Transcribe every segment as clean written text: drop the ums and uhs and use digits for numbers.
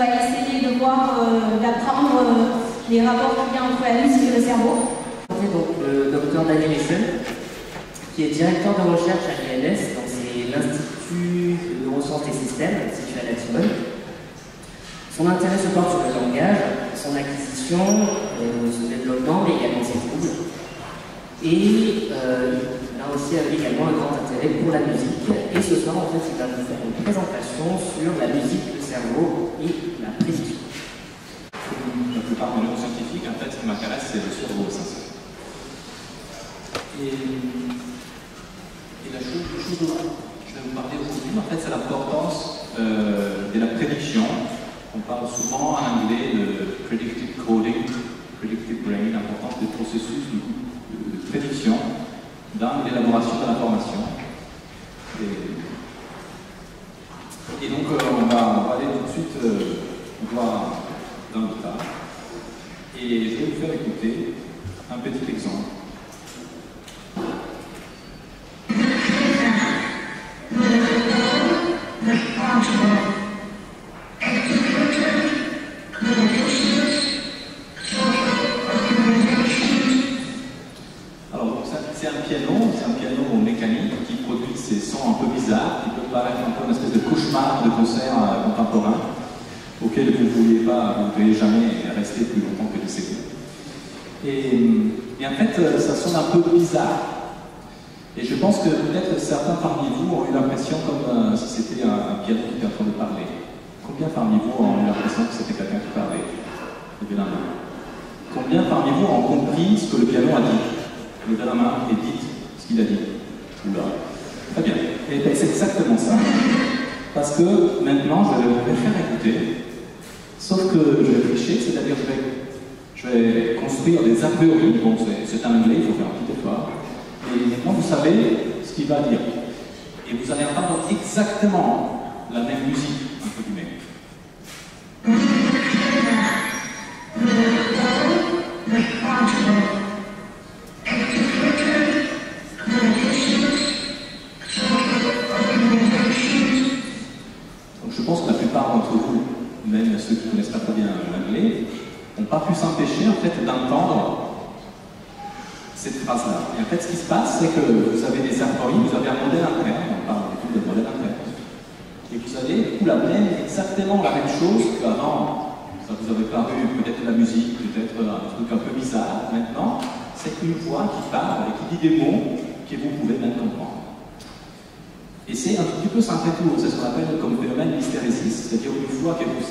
va essayer de voir, d'apprendre les rapports qu'il y a entre la musique et le cerveau. Donc, le docteur Daniel Eschen, qui est directeur de recherche à l'INS, donc c'est l'Institut de neurosciences des systèmes, situé à Latimone. Son intérêt se porte sur le langage, son acquisition, son développement, mais également ses troubles. Et il a aussi également un grand intérêt pour la musique. Et ce soir, en fait, il va nous faire une présentation sur la musique, le cerveau et la prédiction. La plupart des neuroscientifiques, en fait, ce qui m'intéresse, c'est le cerveau essentiel. Et la chose dont je vais vous parler aujourd'hui, en fait, c'est l'importance de la prédiction. On parle souvent en anglais de predictive coding, predictive brain, l'importance des processus de prédiction dans l'élaboration de l'information. Et donc, on va aller tout de suite voir dans le tas. Et je vais vous faire écouter un petit exemple. C'est un piano mécanique qui produit ces sons un peu bizarres, qui peuvent paraître un peu une espèce de cauchemar de concert contemporain, auquel vous ne pourriez jamais rester plus longtemps que 2 secondes. Et en fait, ça sonne un peu bizarre. Et je pense que peut-être certains parmi vous ont eu l'impression comme si c'était un piano qui était en train de parler. Combien parmi vous ont eu l'impression que c'était quelqu'un qui parlait? Levez la main. Combien parmi vous ont compris ce que le piano a dit? Levez la main et dites ce qu'il a dit. Oula. Très bien. Et bien, c'est exactement ça. Parce que maintenant, je vais vous faire écouter. Sauf que je vais tricher, c'est-à-dire que je vais construire des a priori. Bon, c'est un anglais, il faut faire un petit effort. Et maintenant, vous savez ce qu'il va dire. Et vous allez entendre exactement la même musique, entre guillemets. Donc je pense que la plupart d'entre vous, même ceux qui ne connaissent pas très bien l'anglais, n'ont pas pu s'empêcher en fait d'entendre cette phrase-là. Et en fait, ce qui se passe, c'est que vous avez des appareils, vous avez un modèle interne, on parle de modèle interne, et vous avez du coup exactement la même chose qu'avant. Ça vous avait paru peut-être la musique, peut-être un truc un peu bizarre. Maintenant, c'est une voix qui parle et qui dit des mots que vous pouvez même comprendre. Et c'est un petit peu sans retour, c'est ce qu'on appelle comme phénomène d'hystérésis, c'est-à-dire une fois que vous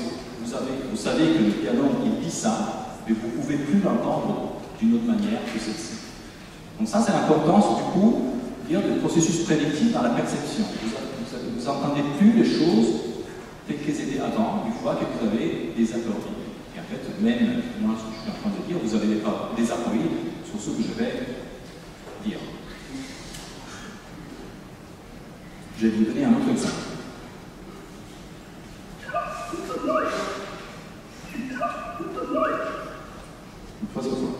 savez que le piano il dit ça, mais vous ne pouvez plus l'entendre d'une autre manière que celle-ci. Donc ça, c'est l'importance du coup du processus prédictif dans la perception. Vous n'entendez plus les choses telles qu'elles étaient avant, une fois que vous avez des appareils. Et en fait, même moi, ce que je suis en train de dire, vous avez des appareils sur ce que je vais dire. Je vais vous donner un autre exemple. Une fois sur toi.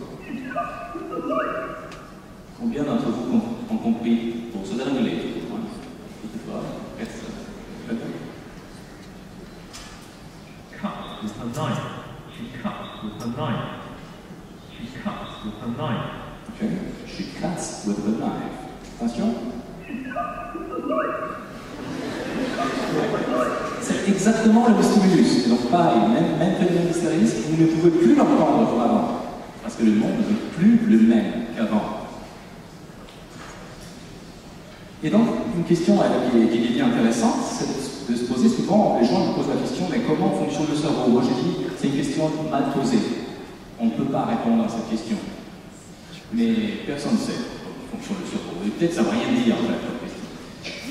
Combien d'entre vous ont compris? Bon, c'est dans l'anglais. Cuts with her knife. She cuts with her knife. She cuts with her knife. Okay. She cuts with her knife. Attention. C'est exactement le stimulus. Et donc pareil, même phénomène d'hystérésis, vous ne pouvez plus l'entendre comme avant. Parce que le monde n'est plus le même qu'avant. Et donc, une question qui est bien intéressante, c'est de se poser souvent, les gens me posent la question, mais comment fonctionne le cerveau? Moi j'ai dit, c'est une question mal posée. On ne peut pas répondre à cette question. Mais personne ne sait comment fonctionne le cerveau. Et peut-être ça ne va rien dire en fait, comme question.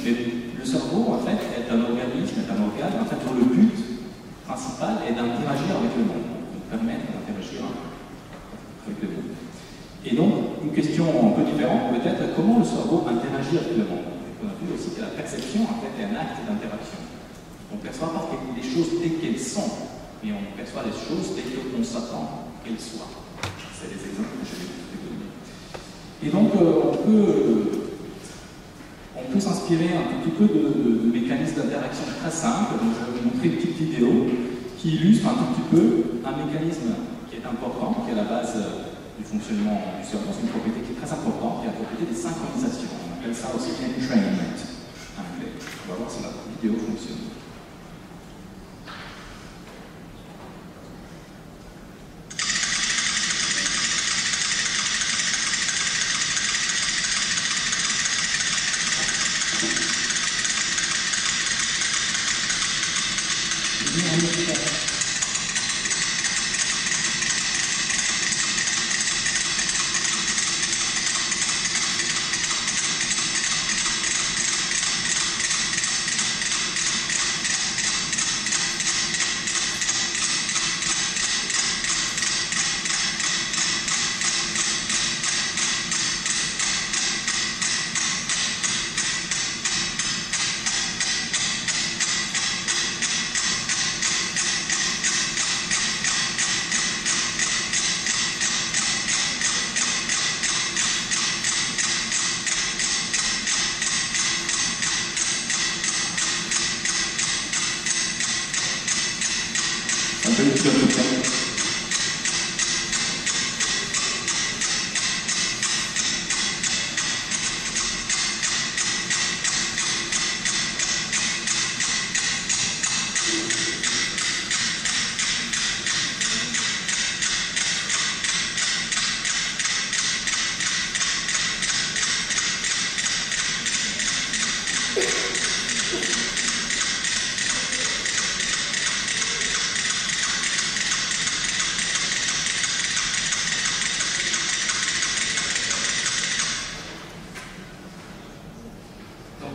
Mais le cerveau, en fait, est un organisme, est un organe, en fait, dont le but principal est d'interagir avec le monde, de permettre d'interagir avec le monde. Et donc, une question un peu différente, peut-être, comment le cerveau interagit avec le monde? On a vu aussi que la perception, en fait, est un acte d'interaction. On ne perçoit pas les choses telles qu'elles sont, mais on perçoit les choses telles qu'on s'attend qu'elles soient. C'est les exemples que je vais vous donner. Et donc, on peut s'inspirer un tout petit peu de mécanismes d'interaction très simples. Donc, je vais vous montrer une petite vidéo qui illustre un tout petit peu un mécanisme qui est important, qui est à la base du fonctionnement du cerveau. C'est une propriété qui est très importante, qui est la propriété des synchronisations. On appelle ça aussi entrainment en anglais. On va voir si la vidéo fonctionne.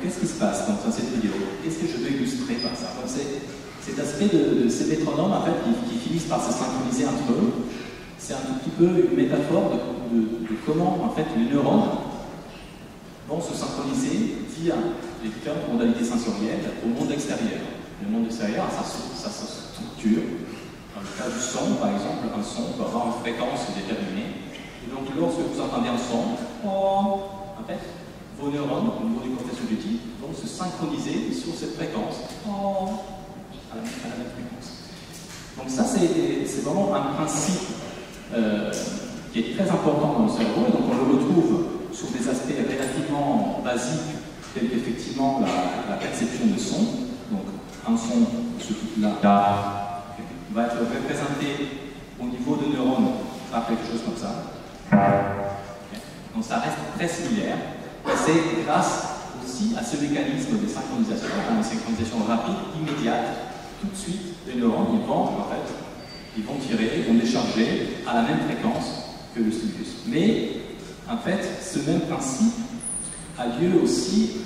Qu'est-ce qui se passe dans cette vidéo? Qu'est-ce que je veux illustrer par ça? Cet aspect de ces métronomes en fait, qui finissent par se synchroniser entre eux, c'est un tout petit peu une métaphore de comment en fait, les neurones vont se synchroniser via les différentes modalités sensorielles au monde extérieur. Le monde extérieur a sa structure. Dans le cas du son, par exemple, un son peut avoir une fréquence déterminée. Et donc lorsque vous entendez un son, en fait, vos neurones, au niveau du cortex auditif, vont se synchroniser sur cette fréquence à la même fréquence. Donc ça, c'est vraiment un principe qui est très important dans le cerveau, et donc on le retrouve sur des aspects relativement basiques, tels qu'effectivement la perception de son. Donc un son, ce type-là, va être représenté au niveau de neurones par quelque chose comme ça. Donc ça reste très similaire. C'est grâce aussi à ce mécanisme de synchronisation, une synchronisation rapide, immédiate, tout de suite, les neurones, ils vont tirer, ils vont décharger à la même fréquence que le stimulus. Mais, en fait, ce même principe a lieu aussi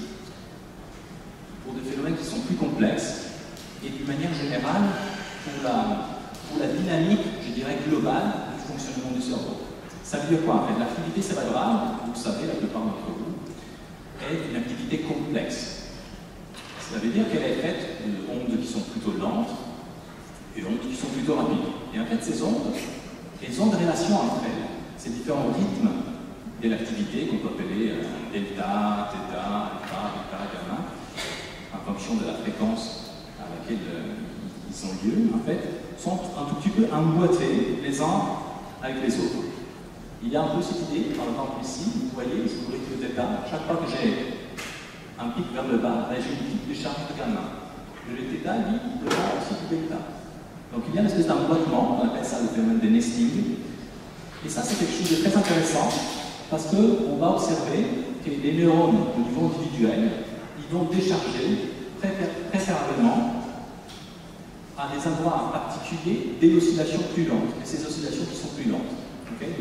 pour des phénomènes qui sont plus complexes et d'une manière générale pour la dynamique, je dirais, globale du fonctionnement du cerveau. Ça veut dire quoi en fait? L'activité cérébrale, vous le savez, la plupart d'entre vous, est une activité complexe. Ça veut dire qu'elle est faite d'ondes qui sont plutôt lentes et ondes qui sont plutôt rapides. Et en fait, ces ondes, elles ont des relations entre elles. Ces différents rythmes de l'activité, qu'on peut appeler delta, theta, alpha, bêta, gamma, en fonction de la fréquence à laquelle ils ont lieu, en fait, sont un tout petit peu emboîtés les uns avec les autres. Il y a un peu cette idée, par exemple ici, vous voyez, sur le rythme θ, chaque fois que j'ai un pic vers le bas, j'ai une petite décharge de gamma. Le θ, lui, il devient aussi du delta. Donc il y a une espèce d'emboîtement, on appelle ça le phénomène de nesting. Et ça, c'est quelque chose de très intéressant, parce qu'on va observer que les neurones, au niveau individuel, ils vont décharger préférablement à des endroits particuliers des oscillations plus lentes, et ces oscillations qui sont plus lentes. Okay?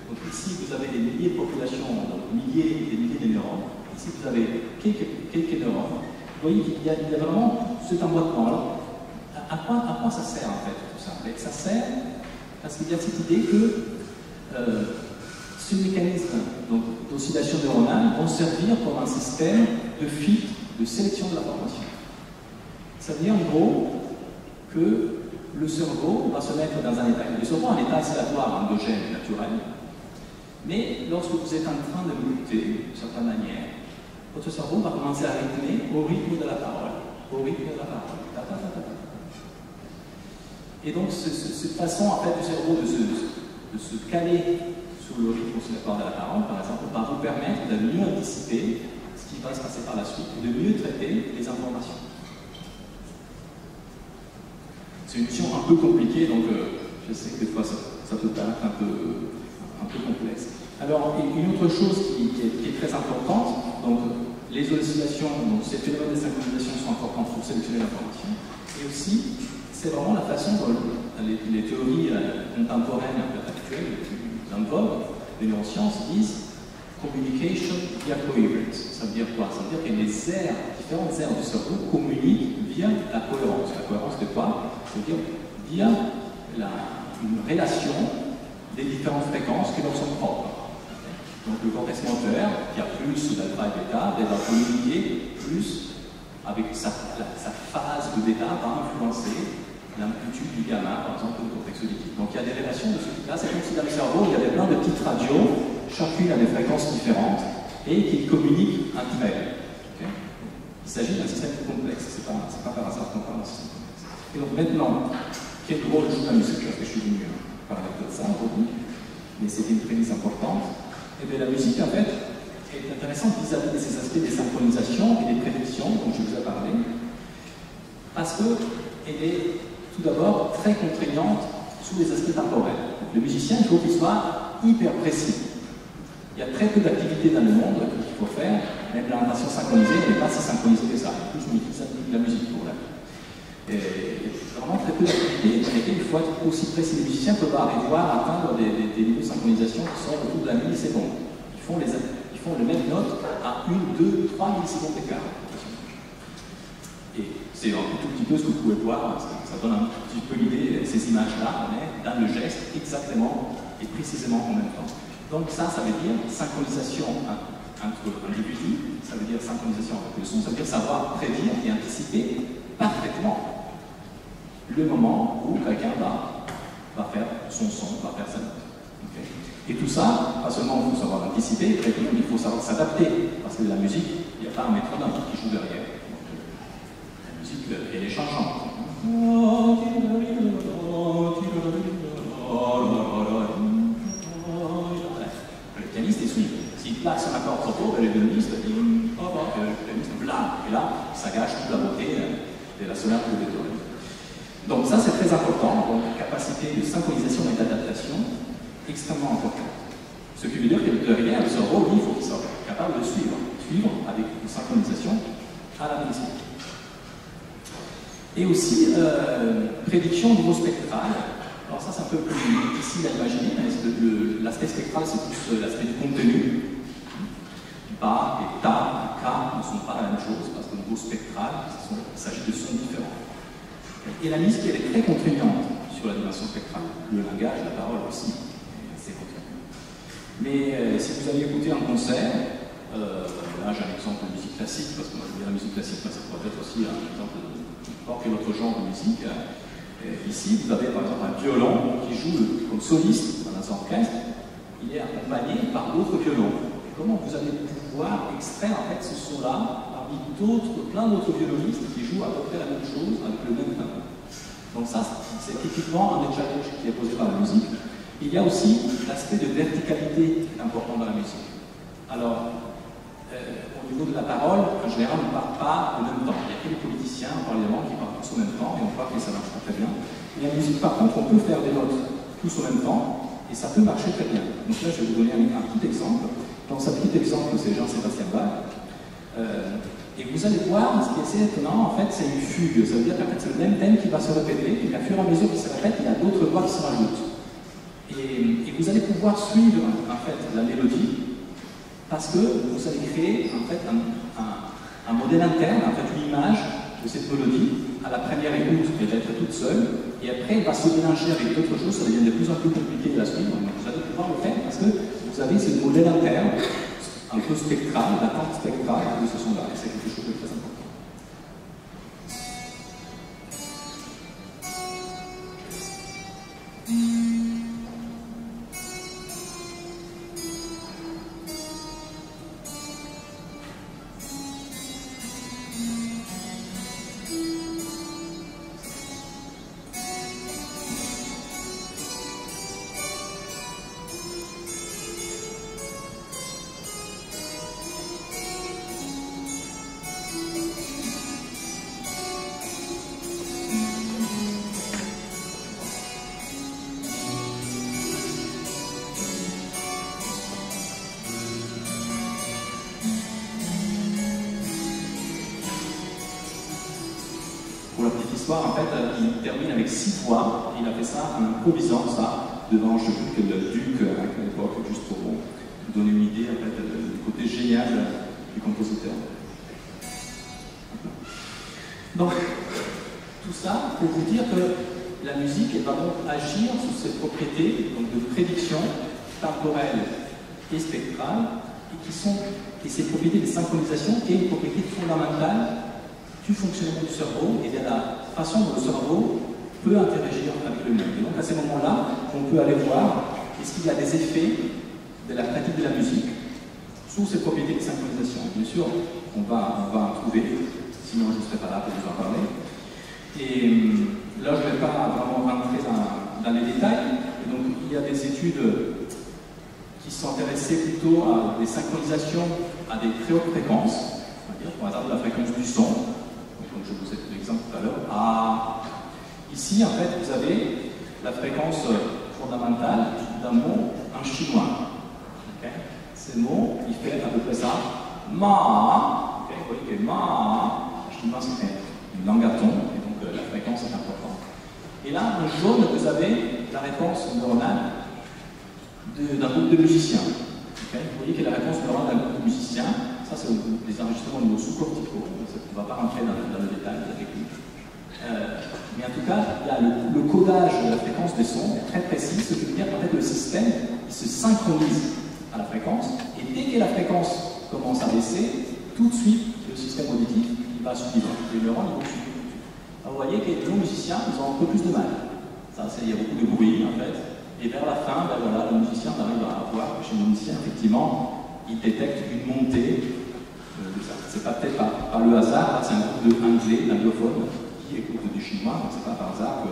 Donc ici, vous avez des milliers de populations, donc milliers et des milliers de neurones. Ici, vous avez quelques neurones. Vous voyez qu'il y a vraiment cet emboîtement. Alors, à quoi ça sert en fait tout ça? Ça sert parce qu'il y a cette idée que ce mécanisme d'oscillation neuronale vont servir comme un système de filtre, de sélection de l'information. Ça veut dire en gros que le cerveau va se mettre dans un état. Le cerveau est un état oscillatoire endogène, naturel. Mais lorsque vous êtes en train de lutter, d'une certaine manière, votre cerveau va commencer à rythmer au rythme de la parole. Au rythme de la parole. Et donc, cette façon en fait, du cerveau de se caler sur le rythme oscillatoire de la parole, par exemple, va vous permettre de mieux anticiper ce qui va se passer par la suite et de mieux traiter les informations. C'est une mission un peu compliquée, donc je sais que des fois ça peut paraître un peu complexe. Alors, une autre chose qui est très importante, donc les oscillations, donc ces phénomènes de synchronisation sont importants pour sélectionner l'information, et aussi, c'est vraiment la façon dont les théories contemporaines actuelles, en vogue, les neurosciences disent communication via coherence. Ça veut dire quoi? Ça veut dire que les différentes aires du cerveau communiquent via la cohérence. La cohérence de quoi? Ça veut dire via une relation des différentes fréquences qui leur sont propres. Donc le cortex moteur, qui a plus d'alpha et bêta, va communiquer plus avec sa phase de bêta, va influencer l'amplitude du gamma, par exemple, du cortex auditif. Donc il y a des relations de ce type-là. C'est comme si dans le cerveau, il y avait plein de petites radios, chacune a des fréquences différentes, et qui communiquent entre elles. Okay? Il s'agit d'un système complexe, c'est pas par hasard qu'on parle d'un système complexe. Et donc maintenant, quel rôle joue la musique? Parce que je suis venu parler de ça aujourd'hui, mais c'était une prémisse importante. Et bien la musique, en fait, est intéressante vis-à-vis de ces aspects des synchronisations et des prédictions dont je vous ai parlé, parce qu'elle est tout d'abord très contraignante sous les aspects temporels. Donc, le musicien, il faut qu'il soit hyper précis. Il y a très peu d'activités dans le monde qu'il faut faire, même la natation synchronisée n'est pas si synchronisée que ça. En plus, on utilise la musique pour là. Il y a vraiment très peu d'activités dans lesquelles il faut être aussi précis. Les musiciens peuvent arriver à atteindre des niveaux de synchronisation qui sont autour de la milliseconde. Ils font les mêmes notes à 1, 2, 3 millisecondes d'écart. Et c'est un tout petit peu ce que vous pouvez voir, ça donne un petit peu l'idée, ces images-là, on est dans le geste exactement et précisément en même temps. Donc ça veut dire synchronisation entre individus, ça veut dire synchronisation avec le son, ça veut dire savoir prédire et anticiper parfaitement le moment où quelqu'un va faire son son, va faire sa note. Okay. Et tout ça, pas seulement il faut savoir anticiper, prédire, mais il faut savoir s'adapter, parce que la musique, il n'y a pas un métronome qui joue derrière. La musique, elle est changeante. Le pianiste est suivi. S'il place un accord trop tôt, le violoniste dit le pianiste bla, et là, ça gâche toute la beauté de la sonate de Beethoven. Donc ça, c'est très important, donc capacité de synchronisation et d'adaptation extrêmement importante. Ce qui veut dire que derrière, le cerveau, lui, il faut qu'il soit capable de suivre avec une synchronisation à la musique. Et aussi, prédiction au niveau spectral. Alors ça, c'est un peu plus difficile à imaginer, mais l'aspect spectral, c'est plus l'aspect du contenu. Ba et ta, ka ne sont pas la même chose, parce qu'au niveau spectral, il s'agit de sons différents. Et la musique, elle est très contraignante sur la dimension spectrale. Le langage, la parole aussi, c'est contraignant. Mais si vous avez écouté un concert, là j'ai un exemple de musique classique, parce que moi je dis la musique classique, mais ça pourrait être aussi un exemple de n'importe quel autre genre de musique. Ici, vous avez par exemple un violon qui joue comme soliste dans un orchestre, il est accompagné par d'autres violons. Et comment vous allez pouvoir extraire en fait ce son-là parmi plein d'autres violonistes qui jouent à peu près la même chose avec le même tempo. Donc ça, c'est typiquement un des challenges qui est posé par la musique. Il y a aussi l'aspect de verticalité important dans la musique. Alors, au niveau de la parole, en général, on ne parle pas au même temps. Il y a que les politiciens, parlement, qui parlent tous au même temps, et on voit que ça ne marche pas très bien. Et la musique, par contre, on peut faire des notes tous au même temps, et ça peut marcher très bien. Donc là, je vais vous donner un petit exemple. Dans ce petit exemple, c'est Jean-Sébastien Bach. Et vous allez voir, ce qui est assez étonnant, en fait, c'est une fugue. Ça veut dire qu'en fait, c'est le même thème qui va se répéter, et qu'à fur et à mesure qu'il se répète, il y a d'autres voix qui se rajoutent. Et vous allez pouvoir suivre, en fait, la mélodie, parce que vous allez créer, en fait, un modèle interne, en fait, une image de cette mélodie. À la première écoute, elle va être toute seule, et après, elle va se mélanger avec d'autres choses, ça devient de plus en plus compliqué de la suivre, mais vous allez pouvoir le faire, parce que vous avez ce modèle interne, un peu spectral, l'attente spectrale de ce son-là, et c'est quelque chose de très important. histoire, en fait, il termine avec 6 voix, et il a fait ça en improvisant ça devant, je sais plus, le duc à l'époque, juste pour vous donner une idée, en fait, du côté génial du compositeur. Donc, tout ça pour vous dire que la musique, elle va donc agir sur ses propriétés donc de prédiction temporelle et spectrale, et ces propriétés de synchronisation, qui est une propriété fondamentale du fonctionnement du cerveau et de la façon dont le cerveau peut interagir avec le monde. Et donc à ces moments-là, on peut aller voir est-ce qu'il y a des effets de la pratique de la musique sur ces propriétés de synchronisation. Bien sûr, on va en trouver, sinon je ne serai pas là pour vous en parler. Et là, je ne vais pas vraiment rentrer dans les détails. Et donc, il y a des études qui sont intéressées plutôt à des synchronisations à des très hautes fréquences, c'est-à-dire par exemple la fréquence du son. Donc, je vous ai fait l'exemple tout à l'heure. Ici, en fait, vous avez la fréquence fondamentale d'un mot en chinois. Okay. Ce mot, il fait à peu près ça. Ma. Okay. Vous voyez que ma, en chinois, c'est une langue à ton. La fréquence est importante. Et là, en jaune, vous avez la réponse neuronale d'un groupe de musiciens. Okay. Vous voyez que la réponse neuronale d'un groupe de musiciens, ça c'est des enregistrements au niveau sous-corticaux, on ne va pas rentrer dans le détail de la technique. Mais en tout cas, il y a le codage de la fréquence des sons est très précis, ce qui veut dire qu'en fait le système il se synchronise à la fréquence, et dès que la fréquence commence à baisser, tout de suite le système auditif il va suivre, les neurones vont suivre. Alors, vous voyez que les musiciens, ils ont un peu plus de mal. Ça, il y a beaucoup de bruit, en fait. Et vers la fin, ben voilà, le musicien arrive à voir que chez le musicien, effectivement, il détecte une montée de ça. C'est pas peut-être par le hasard, c'est un groupe d'anglais, d'anglophones, qui écoute du chinois, donc c'est pas par hasard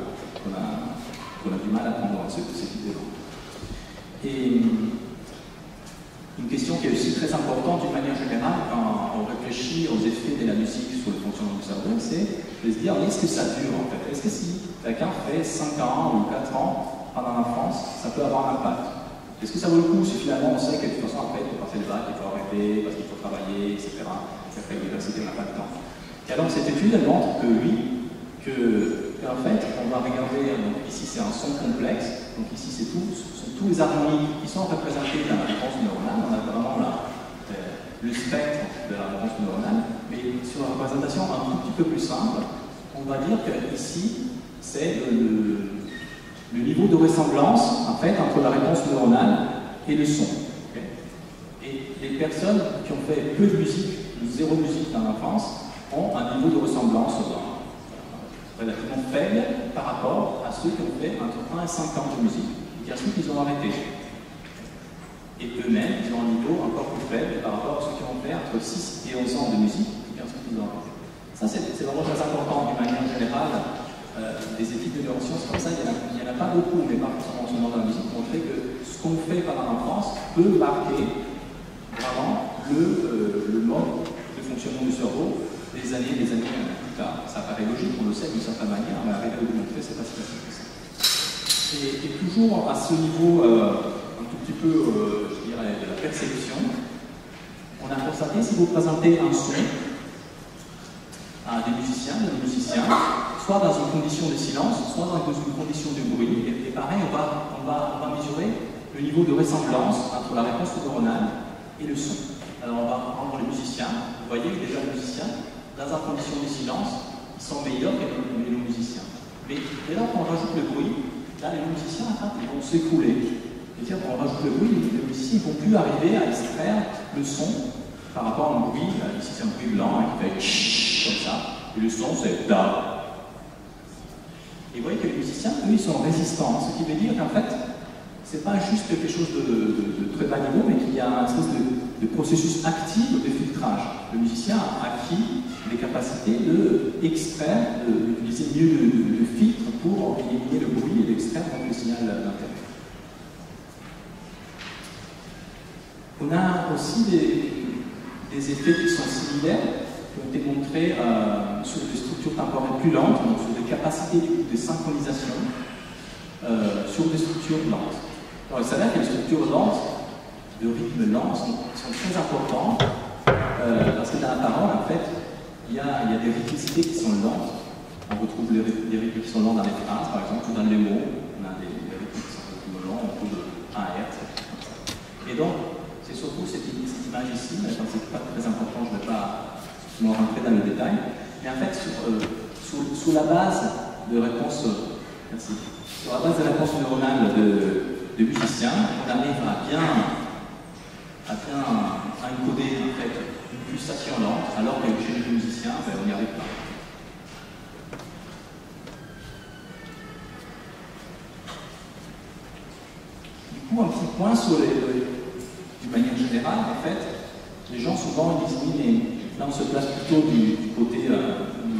qu'on a du mal à prendre cette idée-là. Et une question qui est aussi très importante d'une manière générale quand on réfléchit aux effets de la musique sur le fonctionnement du cerveau, c'est de se dire est-ce que ça dure en fait? Est-ce que si quelqu'un fait 5 ans ou 4 ans pendant l'enfance, ça peut avoir un impact? Est-ce que ça vaut le coup si finalement on sait que de toute façon après il faut passer le bac, il faut arrêter parce qu'il faut travailler, etc. Et après l'université on n'a pas le temps. Et alors cette étude elle montre que oui, qu'en fait on va regarder, donc ici c'est un son complexe, donc ici c'est tous les harmoniques qui sont représentés dans la réponse neuronale, on a vraiment le spectre de la réponse neuronale, mais sur la représentation un tout petit peu plus simple, on va dire que ici c'est le niveau de ressemblance en fait entre la réponse neuronale et le son. Okay. Et les personnes qui ont fait peu de musique, ou zéro musique dans l'enfance, ont un niveau de ressemblance relativement faible par rapport à ceux qui ont fait entre 1 et 5 ans de musique. Et ensuite, ils ont arrêté. Et eux-mêmes, ils ont un niveau encore plus faible par rapport à ceux qui ont fait entre 6 et 11 ans de musique, et ensuite, ils ont arrêté. Ça, c'est vraiment très important d'une manière générale. Des études de neurosciences comme ça, il n'y en a pas beaucoup, mais pas forcément dans la musique, pour montrer que ce qu'on fait pendant l'enfance peut marquer vraiment le mode de fonctionnement du cerveau des années plus tard. Ça paraît logique, on le sait d'une certaine manière, mais arriver à le démontrer, c'est pas si facile que ça. Et toujours à ce niveau un tout petit peu, je dirais, de la perception, on a constaté, si vous présentez un son à des musiciens, soit dans une condition de silence, soit dans une condition de bruit, et pareil, on va mesurer le niveau de ressemblance entre la réponse neuronale et le son. Alors on va prendre les musiciens, vous voyez que déjà les musiciens, dans une condition de silence, ils sont meilleurs que les non-musiciens. Mais dès lors qu'on rajoute le bruit, là, les musiciens, ils vont s'écrouler. C'est-à-dire qu'on rajoute le bruit, les musiciens ne vont plus arriver à extraire le son par rapport à un bruit. Ici, c'est un bruit blanc qui fait comme ça. Et le son, c'est da. Et vous voyez que les musiciens, eux, ils sont résistants. Ce qui veut dire qu'en fait, c'est pas juste quelque chose de très bas niveau, mais qu'il y a un espèce de processus actif de filtrage. Le musicien a acquis les capacités d'extraire, d'utiliser mieux de filtres pour éliminer le bruit et d'extraire le signal d'intérêt. On a aussi des effets qui sont similaires, qui ont été montrés sur des structures temporelles plus lentes, donc sur des capacités de synchronisation, sur des structures lentes. Alors, il s'avère que les structures lentes, de rythme lent, sont très importantes, parce que dans la parole, en fait, il y a des rythmicités qui sont lentes, On retrouve des rythmes qui sont longs dans les phrases, par exemple, ou dans les mots. On a des rythmes qui sont plus longs, on trouve un hertz, comme ça. Et donc, c'est surtout cette image ici, mais c'est pas très important, je ne vais pas rentrer dans le détail. Mais en fait, sous la base de réponse, merci, sur la base de réponse neuronale de musiciens, on arrive à bien encoder en fait une pulsation lente, alors que chez les musiciens, on n'y arrive pas. Du coup, un petit point sur d'une manière générale, en fait, les gens souvent disent oui, mais là on se place plutôt du côté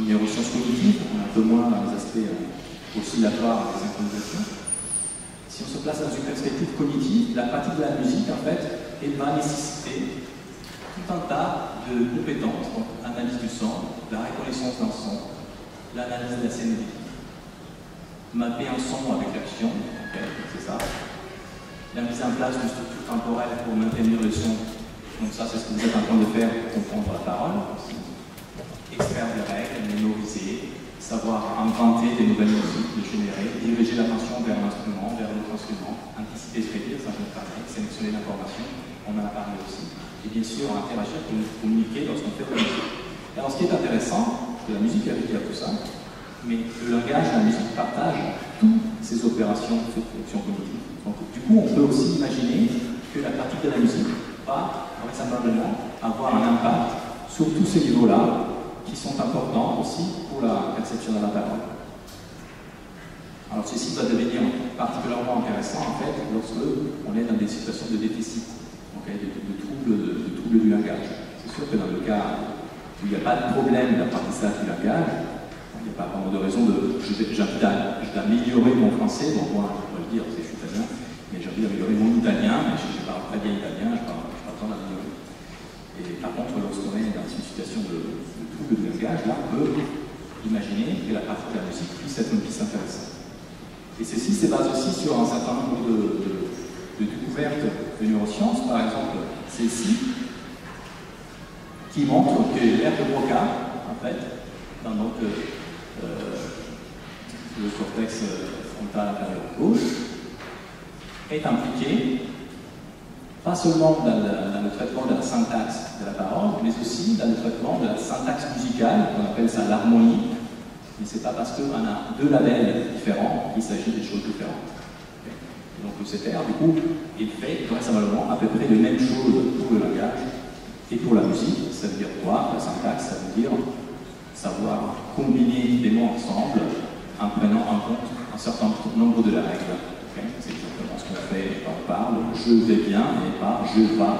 neurosciences cognitives, on a un peu moins dans les aspects oscillatoires des synchronisations. Si on se place dans une perspective cognitive, la pratique de la musique, en fait, elle va nécessiter tout un tas de compétences, donc analyse du son, la reconnaissance d'un son, l'analyse de la scène, mapper un son avec l'action, okay, c'est ça. La mise en place de structures temporelles pour maintenir le son. Donc ça, c'est ce que vous êtes en train de faire pour comprendre la parole aussi. Extraire des règles, mémoriser, savoir inventer des nouvelles musiques, les générer, diriger l'attention vers l'instrument, vers l'autre instrument, anticiper, prédire, ça je me permets, sélectionner l'information, on en a parlé aussi. Et bien sûr, interagir pour communiquer lorsqu'on fait de la musique. Alors ce qui est intéressant, c'est que la musique avec tout ça, mais le langage et la musique partagent toutes ces opérations de fonction cognitive. Donc, du coup, on peut aussi imaginer que la pratique de la musique va vraisemblablement avoir un impact sur tous ces niveaux-là qui sont importants aussi pour la perception de la parole. Alors ceci va devenir particulièrement intéressant en fait lorsque on est dans des situations de déficit, okay, de troubles du langage. C'est sûr que dans le cas où il n'y a pas de problème d'apprentissage du langage, il n'y a pas vraiment de raison de... J'invite à améliorer mon français, donc moi, je peux le dire, je suis italien, mais j'ai envie d'améliorer mon italien, mais je parle très bien italien, je parle besoin d'améliorer. Et par contre, lorsqu'on est dans une situation de trouble du langage, là, on peut imaginer que la pratique de la musique puisse être une piste intéressante. Et ceci se base aussi sur un certain nombre de découvertes de neurosciences, par exemple celle-ci, qui montre que l'aire de Broca, en fait, dans notre le cortex frontal inférieur gauche, est impliqué pas seulement dans le traitement de la syntaxe de la parole, mais aussi dans le traitement de la syntaxe musicale, qu'on appelle ça l'harmonie. Mais ce n'est pas parce qu'on a deux labels différents qu'il s'agit de choses différentes. Okay. Donc le CTR, du coup, il fait vraisemblablement à peu près les mêmes choses pour le langage et pour la musique. Ça veut dire quoi? La syntaxe, ça veut dire savoir combiner des mots ensemble en prenant en compte un certain nombre de règles. Okay. C'est exactement ce qu'on fait quand on parle je vais bien et pas je vais bien.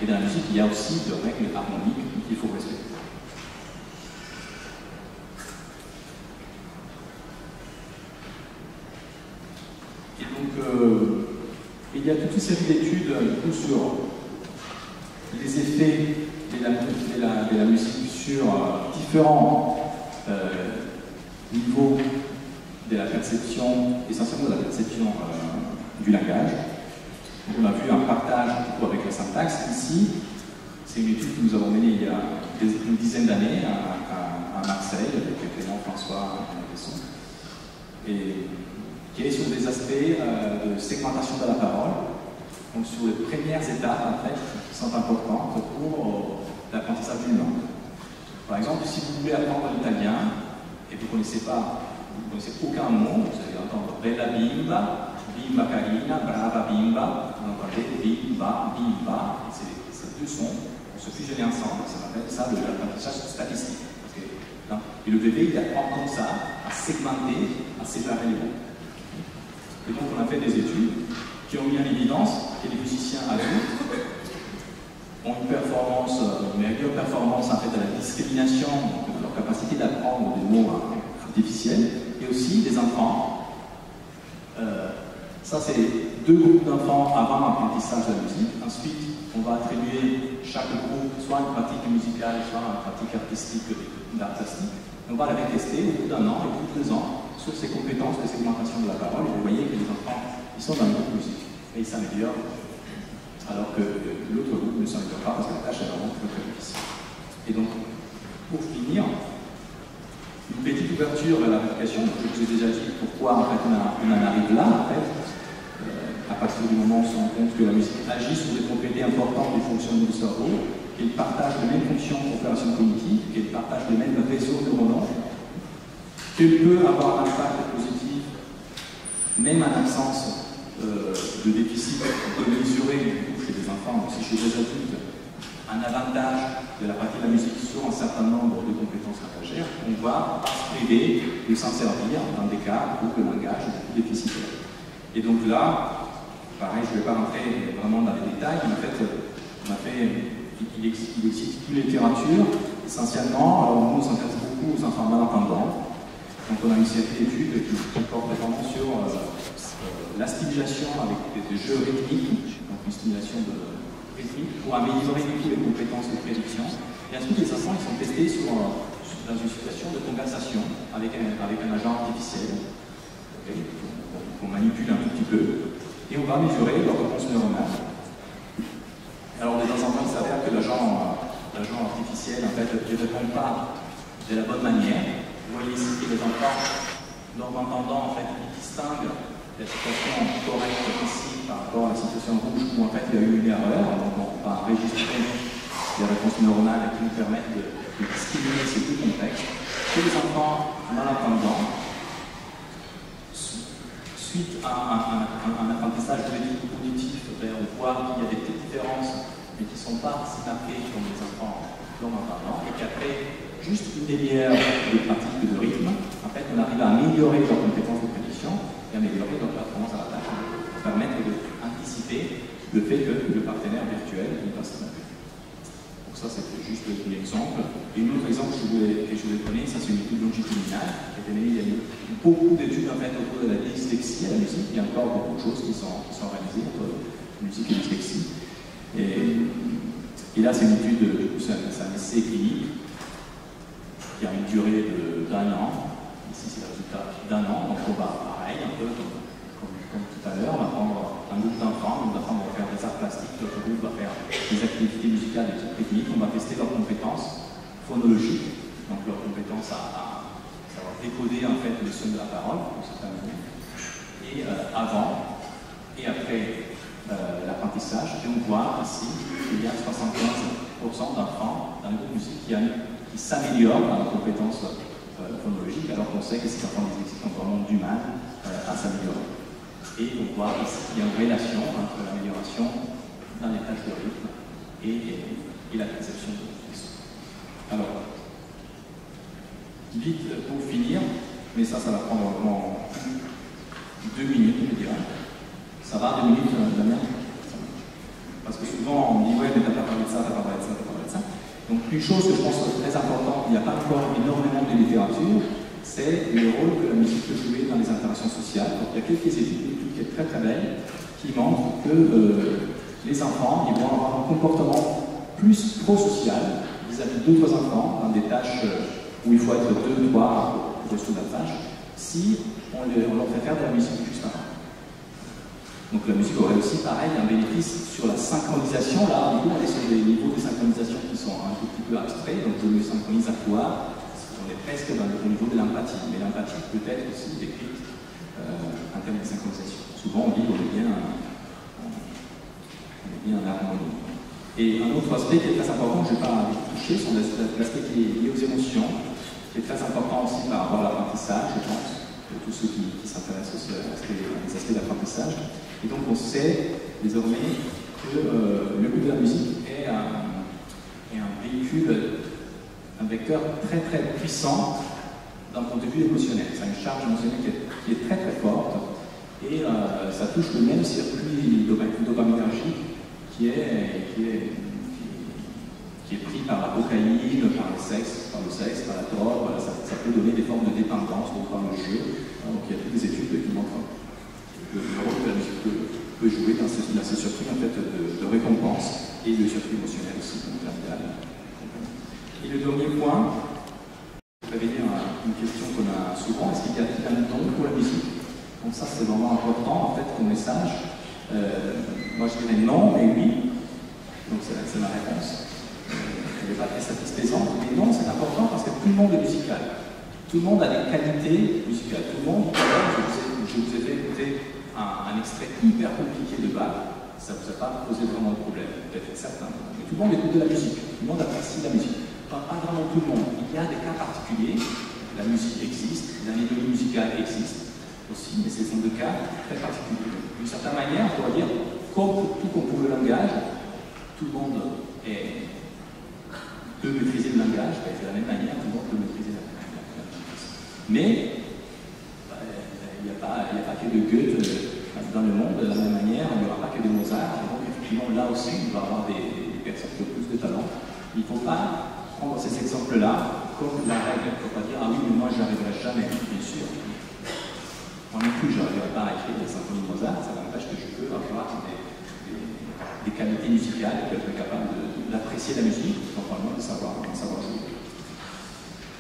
Et dans la musique, il y a aussi des règles harmoniques qu'il faut respecter. Et donc, il y a toute une série d'études sur les effets de la musique sur différents niveaux de la perception, essentiellement de la perception du langage. Donc on a vu un partage avec la syntaxe. Ici, c'est une étude que nous avons menée il y a une dizaine d'années à Marseille, avec Clément François et qui est sur des aspects de segmentation de la parole, donc sur les premières étapes en fait, qui sont importantes pour l'apprentissage d'une langue. Par exemple, si vous voulez apprendre l'italien et vous ne connaissez aucun mot, vous allez entendre bella bimba, bimba carina, brava bimba, vous entendez bimba, bimba, ces deux sons vont se fusionner ensemble, ça s'appelle ça l'apprentissage statistique. Et le bébé, il apprend comme ça à segmenter, à séparer les mots. Et donc on a fait des études qui ont mis en évidence que les musiciens adultes ont une meilleure performance en fait à la discrimination, donc leur capacité d'apprendre des mots artificiels, et aussi des enfants. Ça c'est deux groupes d'enfants avant l'apprentissage de la musique. Ensuite, on va attribuer chaque groupe soit une pratique musicale, soit une pratique artistique, d'art plastique. On va les tester au bout d'un an et au bout de 2 ans sur ces compétences de segmentation de la parole. Et vous voyez que les enfants, ils sont dans le groupe musique et ils s'améliorent, alors que l'autre groupe ne s'améliore pas parce que la tâche est vraiment très difficile. Et donc, pour finir, une petite ouverture littérature et la réplication. Je vous ai déjà dit pourquoi en fait, on en arrive là. En fait. À partir du moment où on se rend compte que la musique agit sur des propriétés importantes du fonctionnement du cerveau, qu'elle partage les mêmes fonctions d'opération cognitive, qu'elle partage les mêmes réseaux neuronaux, qu'elle peut avoir un impact positif, même en absence de déficit de mesurer chez des enfants, mais aussi chez des adultes, un avantage de la partie de la musique sur un certain nombre de compétences langagières, on va se priver de s'en servir dans des cas où le langage est plus déficitaire. Et donc là, pareil, je ne vais pas rentrer vraiment dans les détails, mais en fait, il existe une littérature, essentiellement, alors nous on s'intéresse beaucoup aux enfants malentendants, donc on a une série d'études qui portent vraiment sur la stimulation avec des jeux rythmiques, donc une stimulation rythmique, pour améliorer du coup les compétences de prédiction. Et ensuite, les enfants ils sont testés dans une situation de compensation avec un agent artificiel, okay, qu'on manipule un tout petit peu. Et on va mesurer leur réponse neuronale. Alors, de temps en temps, il s'avère que l'agent artificiel, en fait, ne répond pas de la bonne manière. Vous voyez ici que les enfants, en entendant, en fait, ils distinguent la situation correcte ici par rapport à la situation rouge où, en fait, il y a eu une erreur. Donc, on va enregistrer des réponses neuronales qui nous permettent de stimuler ces deux contextes. Chez les enfants malentendants, suite à un apprentissage cognitif, on voit qu'il y a des petites différences, mais qui ne sont pas si marquées comme les enfants non-entendants, et qu'après juste une demi-heure de pratique de rythme, en fait, on arrive à améliorer leurs compétences de prédiction et améliorer leur performance à la tâche, pour permettre d'anticiper le fait que le partenaire virtuel ne passe pas. Donc ça, c'était juste un exemple. Et un autre exemple que je voulais donner, ça c'est une étude longitudinale qui a été menée. Il y a eu beaucoup d'études en fait autour de la dyslexie à la musique. Il y a encore beaucoup de choses qui sont réalisées entre musique et dyslexie. Et là, c'est une étude, c'est un essai clinique qui a une durée d'un an. Ici, c'est le résultat d'un an. Donc on va, pareil, un peu comme tout à l'heure, on va prendre un groupe d'enfants, on va faire des arts plastiques, l'autre groupe va faire des activités musicales et des techniques, on va tester leurs compétences phonologiques, donc leurs compétences à savoir décoder en fait les sons de la parole, pour certains moments, et avant et après l'apprentissage, et on voit ici qu'il y a 75% d'enfants dans le groupe musique qui s'améliorent dans leurs compétences phonologiques, alors qu'on sait que ces enfants dyslexiques ont vraiment du mal à s'améliorer. Et on voit ici qu'il y a une relation entre l'amélioration dans les tâches de rythme et la perception de l'autisme. Alors, vite pour finir, mais ça va prendre vraiment 2 minutes, je dirais. Ça va, 2 minutes, Damien? Parce que souvent on dit, ouais, mais t'as pas parlé de ça, t'as pas parlé de ça, t'as pas parlé de ça. Donc, une chose que je pense très importante, il n'y a pas encore énormément de littérature, c'est le rôle que la musique peut jouer dans les interactions sociales. Donc, il y a quelques études qui sont très très belles qui montrent que les enfants ils vont avoir un comportement plus pro-social vis-à-vis d'autres enfants dans des tâches où il faut être 2, 3 pour résoudre la tâche, si on leur fait faire de la musique juste avant. Donc la musique aurait aussi pareil un bénéfice sur la synchronisation. Là, du coup, on est sur des niveaux de synchronisation qui sont un tout petit peu abstraits, donc je me synchronise à toi. On est presque au niveau de l'empathie, mais l'empathie peut être aussi décrite en termes de synchronisation. Souvent on dit qu'on est bien en harmonie. Et un autre aspect qui est très important, que je ne vais pas toucher, c'est l'aspect qui est lié aux émotions, qui est très important aussi par rapport à l'apprentissage, je pense, pour tous ceux qui s'intéressent aussi à des aspects d'apprentissage. Et donc on sait désormais que le goût de la musique est un véhicule, un vecteur très très puissant d'un point de vue émotionnel. Ça a une charge émotionnelle qui est très très forte et ça touche le même circuit dopaminergique qui est pris par la cocaïne, par le sexe, par la drogue. Ça peut donner des formes de dépendance, donc par le jeu. Donc il y a toutes des études qui montrent le rôle que la musique peut jouer dans ces circuits en fait, de récompense et le circuit émotionnel aussi, donc familial. Et le dernier point, pour révéler une question qu'on a souvent, est-ce qu'il y a un don pour la musique? Donc ça c'est vraiment important en fait comme message. Moi je dirais non, mais oui. Donc c'est ma réponse. Elle n'est pas très satisfaisante, mais non, c'est important parce que tout le monde est musical. Tout le monde a des qualités musicales. Tout le monde, je vous ai fait écouter un extrait hyper compliqué de Bach, ça ne vous a pas posé vraiment de problème, peut-être certains. Mais tout le monde écoute de la musique, tout le monde apprécie la musique. Enfin, pas vraiment tout le monde. Il y a des cas particuliers, la musique existe, la mélodie musicale existe aussi, mais ce sont des cas très particuliers. D'une certaine manière, on pourrait dire, comme tout pour le langage, tout le monde peut maîtriser le langage, de la même manière, tout le monde peut maîtriser la musique. Mais il n'y a pas que de Goethe dans le monde, de la même manière, il n'y aura pas que de Mozart. Donc effectivement, là aussi, on va avoir des personnes qui ont plus de talent. Il ne faut pas prendre ces exemples-là comme la règle. Il ne faut pas dire, ah oui, mais moi, je n'arriverai jamais, bien sûr. Moi non plus, je n'arriverai pas à écrire des symphonies de Mozart, ça n'empêche que je peux avoir des qualités musicales, être capable d'apprécier la musique, normalement de savoir jouer.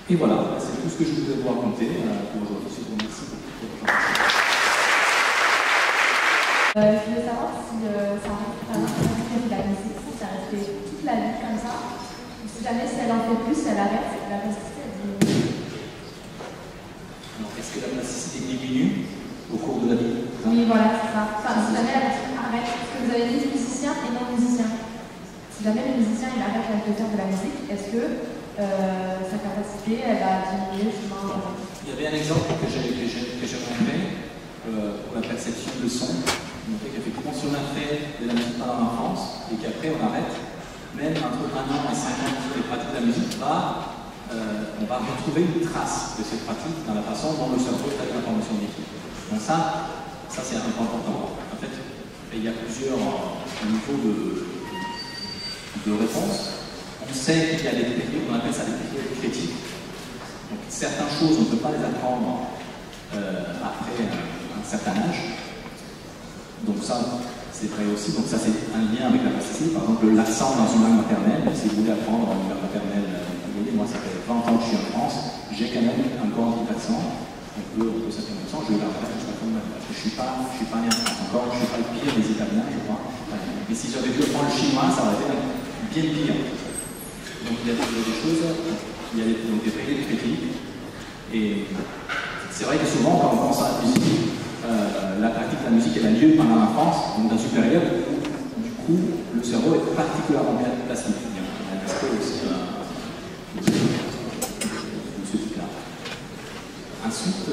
Et voilà, c'est tout ce que je voulais vous raconter pour aujourd'hui. Je vous remercie beaucoup pour votre attention. Je voulais savoir si ça reste la musique, si ça restait toute la vie comme ça, ou si jamais si elle en fait plus, elle arrête, la plasticité elle diminue. Alors, est-ce que la plasticité diminue au cours de la vie? Oui, voilà, c'est ça. Enfin, si jamais elle arrête, parce que vous avez dit musicien et non musicien. Si jamais le musicien il arrête avec le faire de la musique, est-ce que sa capacité, elle a diminué justement? Il y avait un exemple que j'ai montré pour la perception de son. Il montrait qu'effectivement, si on a fait de la musique pendant l'enfance et qu'après on arrête, même entre 1 an et 5 ans sur les pratiques de la musique, on va retrouver une trace de cette pratique dans la façon dont le cerveau traite l'information d'équipe. Donc ça c'est un point important. En fait, il y a plusieurs niveaux de réponse. On sait qu'il y a des périodes, on appelle ça des périodes critiques. Donc certaines choses, on ne peut pas les apprendre après un certain âge. Donc ça, c'est vrai aussi. Donc ça, c'est un lien avec la plasticité. Par exemple, l'accent dans une langue maternelle. Si vous voulez apprendre une langue maternelle, vous voyez, moi, ça fait 20 ans que je suis en France. J'ai quand même encore un petit accent. On peut certainement accent. Je vais l'apprendre. Je ne suis pas né en France encore. Je ne suis pas le pire des Italiens, je crois. Mais si j'avais dû apprendre le chinois, ça aurait été bien pire. Donc il y a des choses, il y a des périodes critiques. Et c'est vrai que souvent, quand on pense à la musique, la pratique de la musique, elle a lieu pendant l'enfance, donc dans une période où, du coup, le cerveau est particulièrement bien plastique. Il y a un aspect aussi de ce type-là. Ensuite,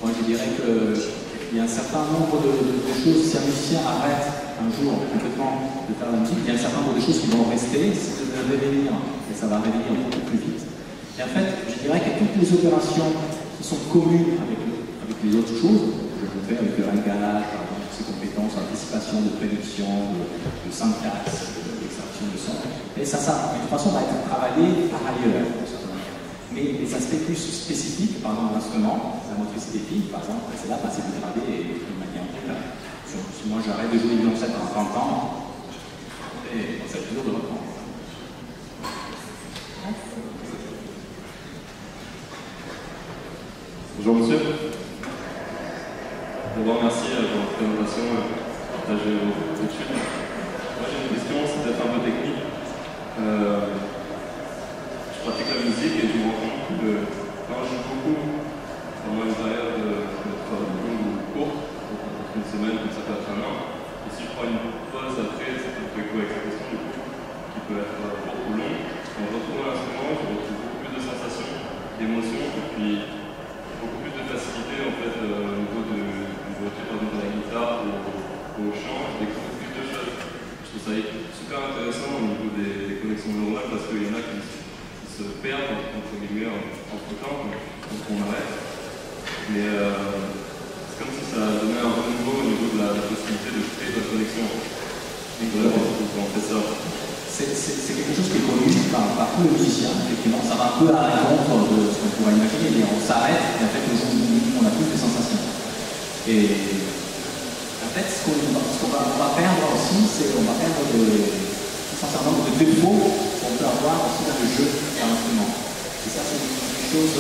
moi je dirais qu'il y a un certain nombre de choses, si un musicien arrête un jour complètement de faire la musique, il y a un certain nombre de choses qui vont rester, c'est de revenir, et ça va revenir beaucoup plus vite. Et en fait, je dirais que toutes les opérations qui sont communes avec les autres choses, que je fais avec le langage, par exemple, ses compétences, anticipation, de prédiction, de syntaxe, d'extraction de son, et ça, de toute façon, va être travaillé par ailleurs. Mais les aspects plus spécifiques, par exemple l'instrument, la motricité fine, par exemple, c'est là, c'est dégradé et de manière plus. Si moi j'arrête de jouer du violoncelle pendant 30 ans, et ça va toujours de reprendre. Bonjour monsieur. D'abord merci pour votre présentation et partager vos études. Moi j'ai une question, c'est peut-être un peu technique. Je pratique la musique et je me rends compte que quand je joue beaucoup pendant une période longue ou courte, une semaine, comme ça peut être un an. Et si je prends une pause après, ça peut faire quoi avec cette question du coup, qui peut être beaucoup long. En retrouvant l'instrument, je retrouve beaucoup plus de sensations, d'émotions, et puis beaucoup plus de facilité en fait au niveau du voiture, par exemple de la guitare ou au chant, je découvre plus de choses. Je trouve ça super intéressant au niveau des connexions neuronales parce qu'il y en a qui se perdent entre guillemets entre temps, donc on arrête. Mais comme si ça donnait un renouveau au niveau de la possibilité de créer de la connexion. On fait ça. C'est quelque chose qui est connu par tous les musiciens, effectivement, ça va un peu à la rencontre de ce qu'on pourrait imaginer, on s'arrête et en fait on a plus de sensations. Et en fait ce qu'on va perdre aussi, c'est qu'on va perdre un certain nombre de défauts qu'on peut avoir aussi dans le jeu d'un instrument. Et ça c'est quelque chose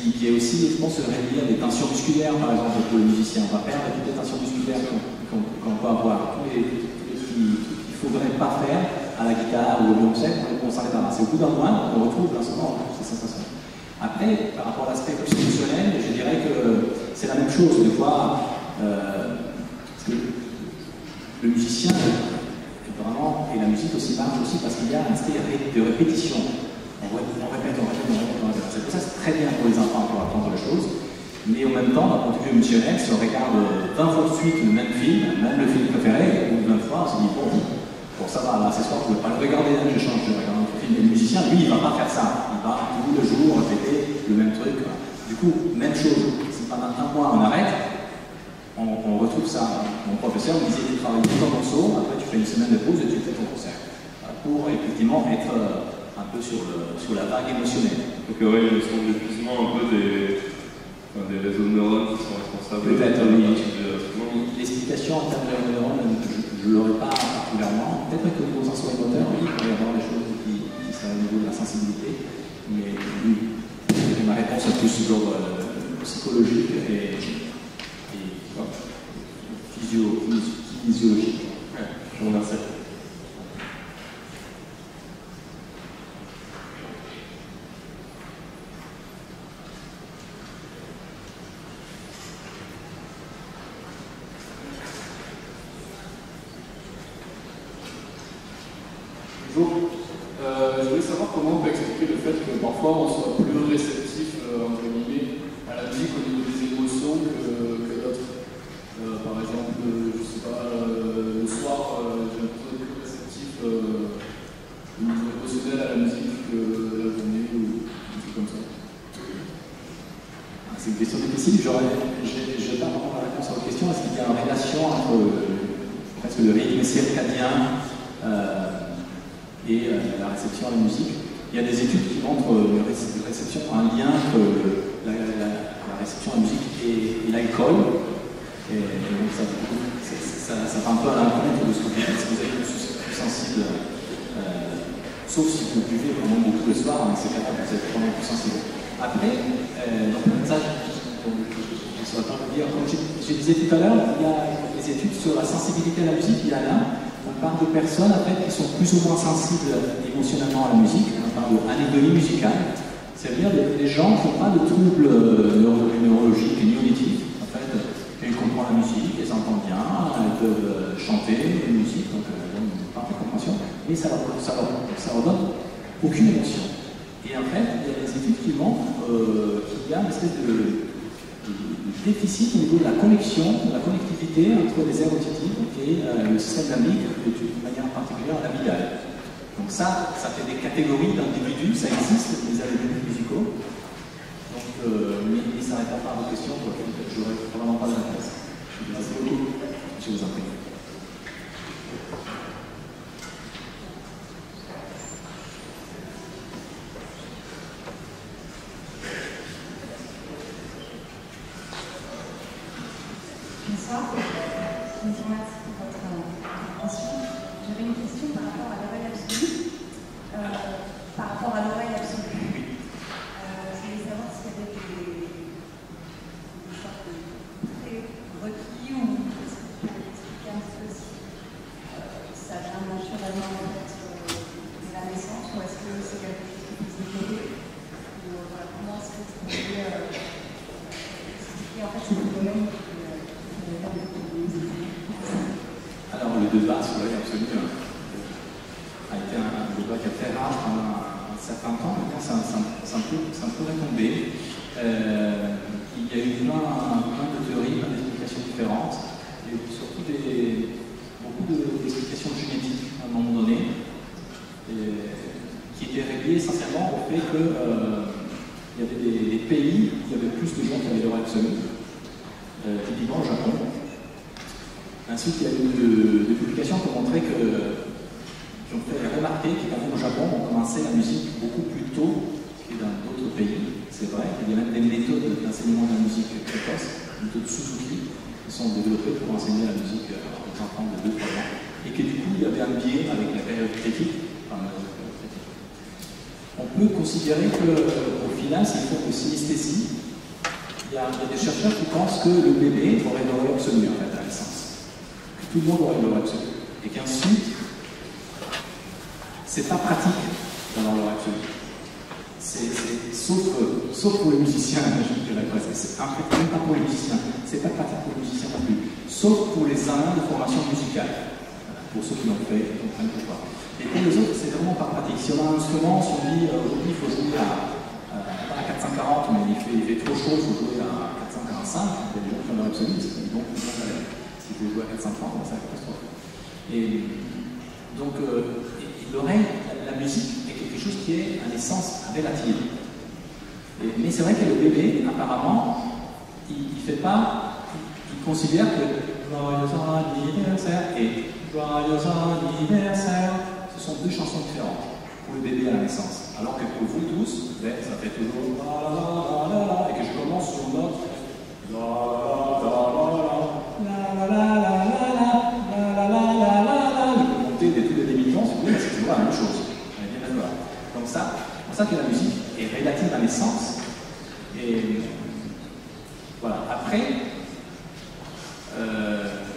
qui est aussi, je pense, réduire des tensions musculaires, par exemple, pour le musicien. On va perdre toutes les tensions musculaires qu'on peut avoir, tous les trucs qu'il ne faudrait pas faire à la guitare ou au violoncelle, on s'arrête là. C'est au bout d'un moment qu'on retrouve l'instrument, on retrouve ces sensations. Après, par rapport à l'aspect plus émotionnel, je dirais que c'est la même chose. Des fois, parce que le musicien, vraiment, et la musique aussi marche aussi parce qu'il y a un aspect de répétition. On répète. C'est pour ça que c'est très bien pour les enfants pour apprendre les choses. Mais en même temps, d'un point de vue émotionnel, si on regarde 20 fois de suite le même film, même le film préféré, ou 20 fois, on se dit bon, ça va, là, ce soir, je ne vais pas le regarder, là, je change, je regarde un autre film. Et le musicien, lui, il ne va pas faire ça. Il va tout le jour répéter le même truc. Du coup, même chose. Si pendant un mois on arrête, on retrouve ça. Mon professeur me disait de travailler tout un morceau, après tu fais une semaine de pause et tu fais ton concert. Pour effectivement être un peu sur la vague émotionnelle. Donc, ouais, il me semble l'épuisement un peu des réseaux de neurones qui sont responsables. Peut-être, oui. L'explication en termes de neurones, je ne l'aurais pas particulièrement. Peut-être que aux sens moteurs, oui, il peut y avoir des choses qui sont au niveau de la sensibilité. Mais oui, ma réponse est plus sur psychologique et physiologique. Je vous remercie. Bonjour. Je voulais savoir comment on peut expliquer le fait que parfois on soit plus réceptif entre guillemets, à la musique au niveau des émotions que d'autres. Par exemple, je sais pas, le soir, j'ai l'impression d'être plus réceptif au niveau émotionnel à la musique que la journée ou un truc comme ça. C'est une question difficile. Je n'ai pas vraiment la réponse à votre question. Est-ce qu'il y a une relation entre presque le rythme circadien et la réception à la musique? Il y a des études qui montrent une réception, un lien entre la réception à la musique et l'alcool. Et donc ça va un peu à l'encontre de ce que vous dites. Si vous êtes plus sensible, sauf si vous buvez vraiment beaucoup le soir, mais c'est pas que vous êtes vraiment plus sensible. Après, ça, je ne saurais pas vous dire. Comme je disais tout à l'heure, il y a des études sur la sensibilité à la musique. Il y en a. On parle de personnes en fait, qui sont plus ou moins sensibles émotionnellement à la musique. On parle d'anédonie musicale. C'est-à-dire des gens qui n'ont pas de troubles neurologiques ni auditifs. En fait, ils comprennent la musique, ils entendent bien, ils peuvent chanter la musique, donc une parfaite compréhension, mais ça leur donne aucune émotion. Et en fait, il y a des études qui montrent qu'il y a une espèce de déficit au niveau de la connexion, de la connectivité entre les aires auditives et le système limbique, d'une manière particulière l'amygdale. Donc ça fait des catégories d'individus, ça existe, les individus musicaux. Donc, mais ça ne répond pas à vos questions pour lesquelles je n'aurais probablement pas de réponse. Merci beaucoup. Je vous en prie. Bonsoir. Merci pour votre intervention. J'avais une question par rapport à l'oreille absolue. Par rapport à l'oreille absolue. Je voulais savoir s'il y avait des sortes de prérequis ou est-ce que tu peux expliquer un petit peu si ça vient naturellement en fait, de la naissance ou est-ce que c'est quelque chose qui peut se développer ou voilà, comment est-ce que tu peux expliquer en fait ce phénomène Alors, le débat sur l'oreille absolue a été un débat qui a fait rage pendant un certain temps. Maintenant, ça peut retomber. Il y a eu plein de théories, plein d'explications différentes, et surtout beaucoup d'explications génétiques à un moment donné, qui étaient reliées essentiellement au fait qu'il y avait des pays où il y avait plus de gens qui avaient l'oreille absolue, typiquement au Japon. Ensuite, il y a eu des publications qui ont montré qui ont fait remarquer que quand même au Japon, on commençait la musique beaucoup plus tôt que dans d'autres pays. C'est vrai, il y a même des méthodes d'enseignement de la musique précoce, des méthodes Suzuki, qui sont développées pour enseigner la musique aux enfants de 2-3 ans. Et que du coup, il y avait un biais avec la période critique. On peut considérer qu'au final, s'il faut une synesthésie, il y a des chercheurs qui pensent que le bébé aurait l'oreille absolue en fait, à la naissance. Tout le monde aurait l'oreille absolue. Et qu'ensuite, c'est pas pratique d'avoir l'oreille absolue. Sauf pour les musiciens, je dirais presque. C'est en fait même pas pour les musiciens. C'est pas pratique pour les musiciens non plus. Sauf pour les amants de formation musicale. Pour ceux qui l'ont fait, ils comprennent pourquoi. Et pour les autres, c'est vraiment pas pratique. Si on a un instrument, si on dit aujourd'hui il faut jouer à 440, mais il fait trop chaud, il faut jouer à 445, il y a des gens qui ont l'oreille absolue, c'est donc si vous jouez à 430, c'est la catastrophe. Et donc l'oreille, la musique est quelque chose qui est à l'essence relative. Mais c'est vrai que le bébé, apparemment, il considère que joyeux anniversaire et joyeux anniversaire, ce sont deux chansons différentes pour le bébé à la naissance. Alors que pour vous tous, ça fait toujours la la la la la, et que je commence sur une note la la la la la la la la la la, je peux monter tous les demi-tons si vous voulez, mais c'est toujours la même chose. On est bien d'accord. Donc ça, c'est pour ça que la musique est relative à l'essence. Et voilà. Après,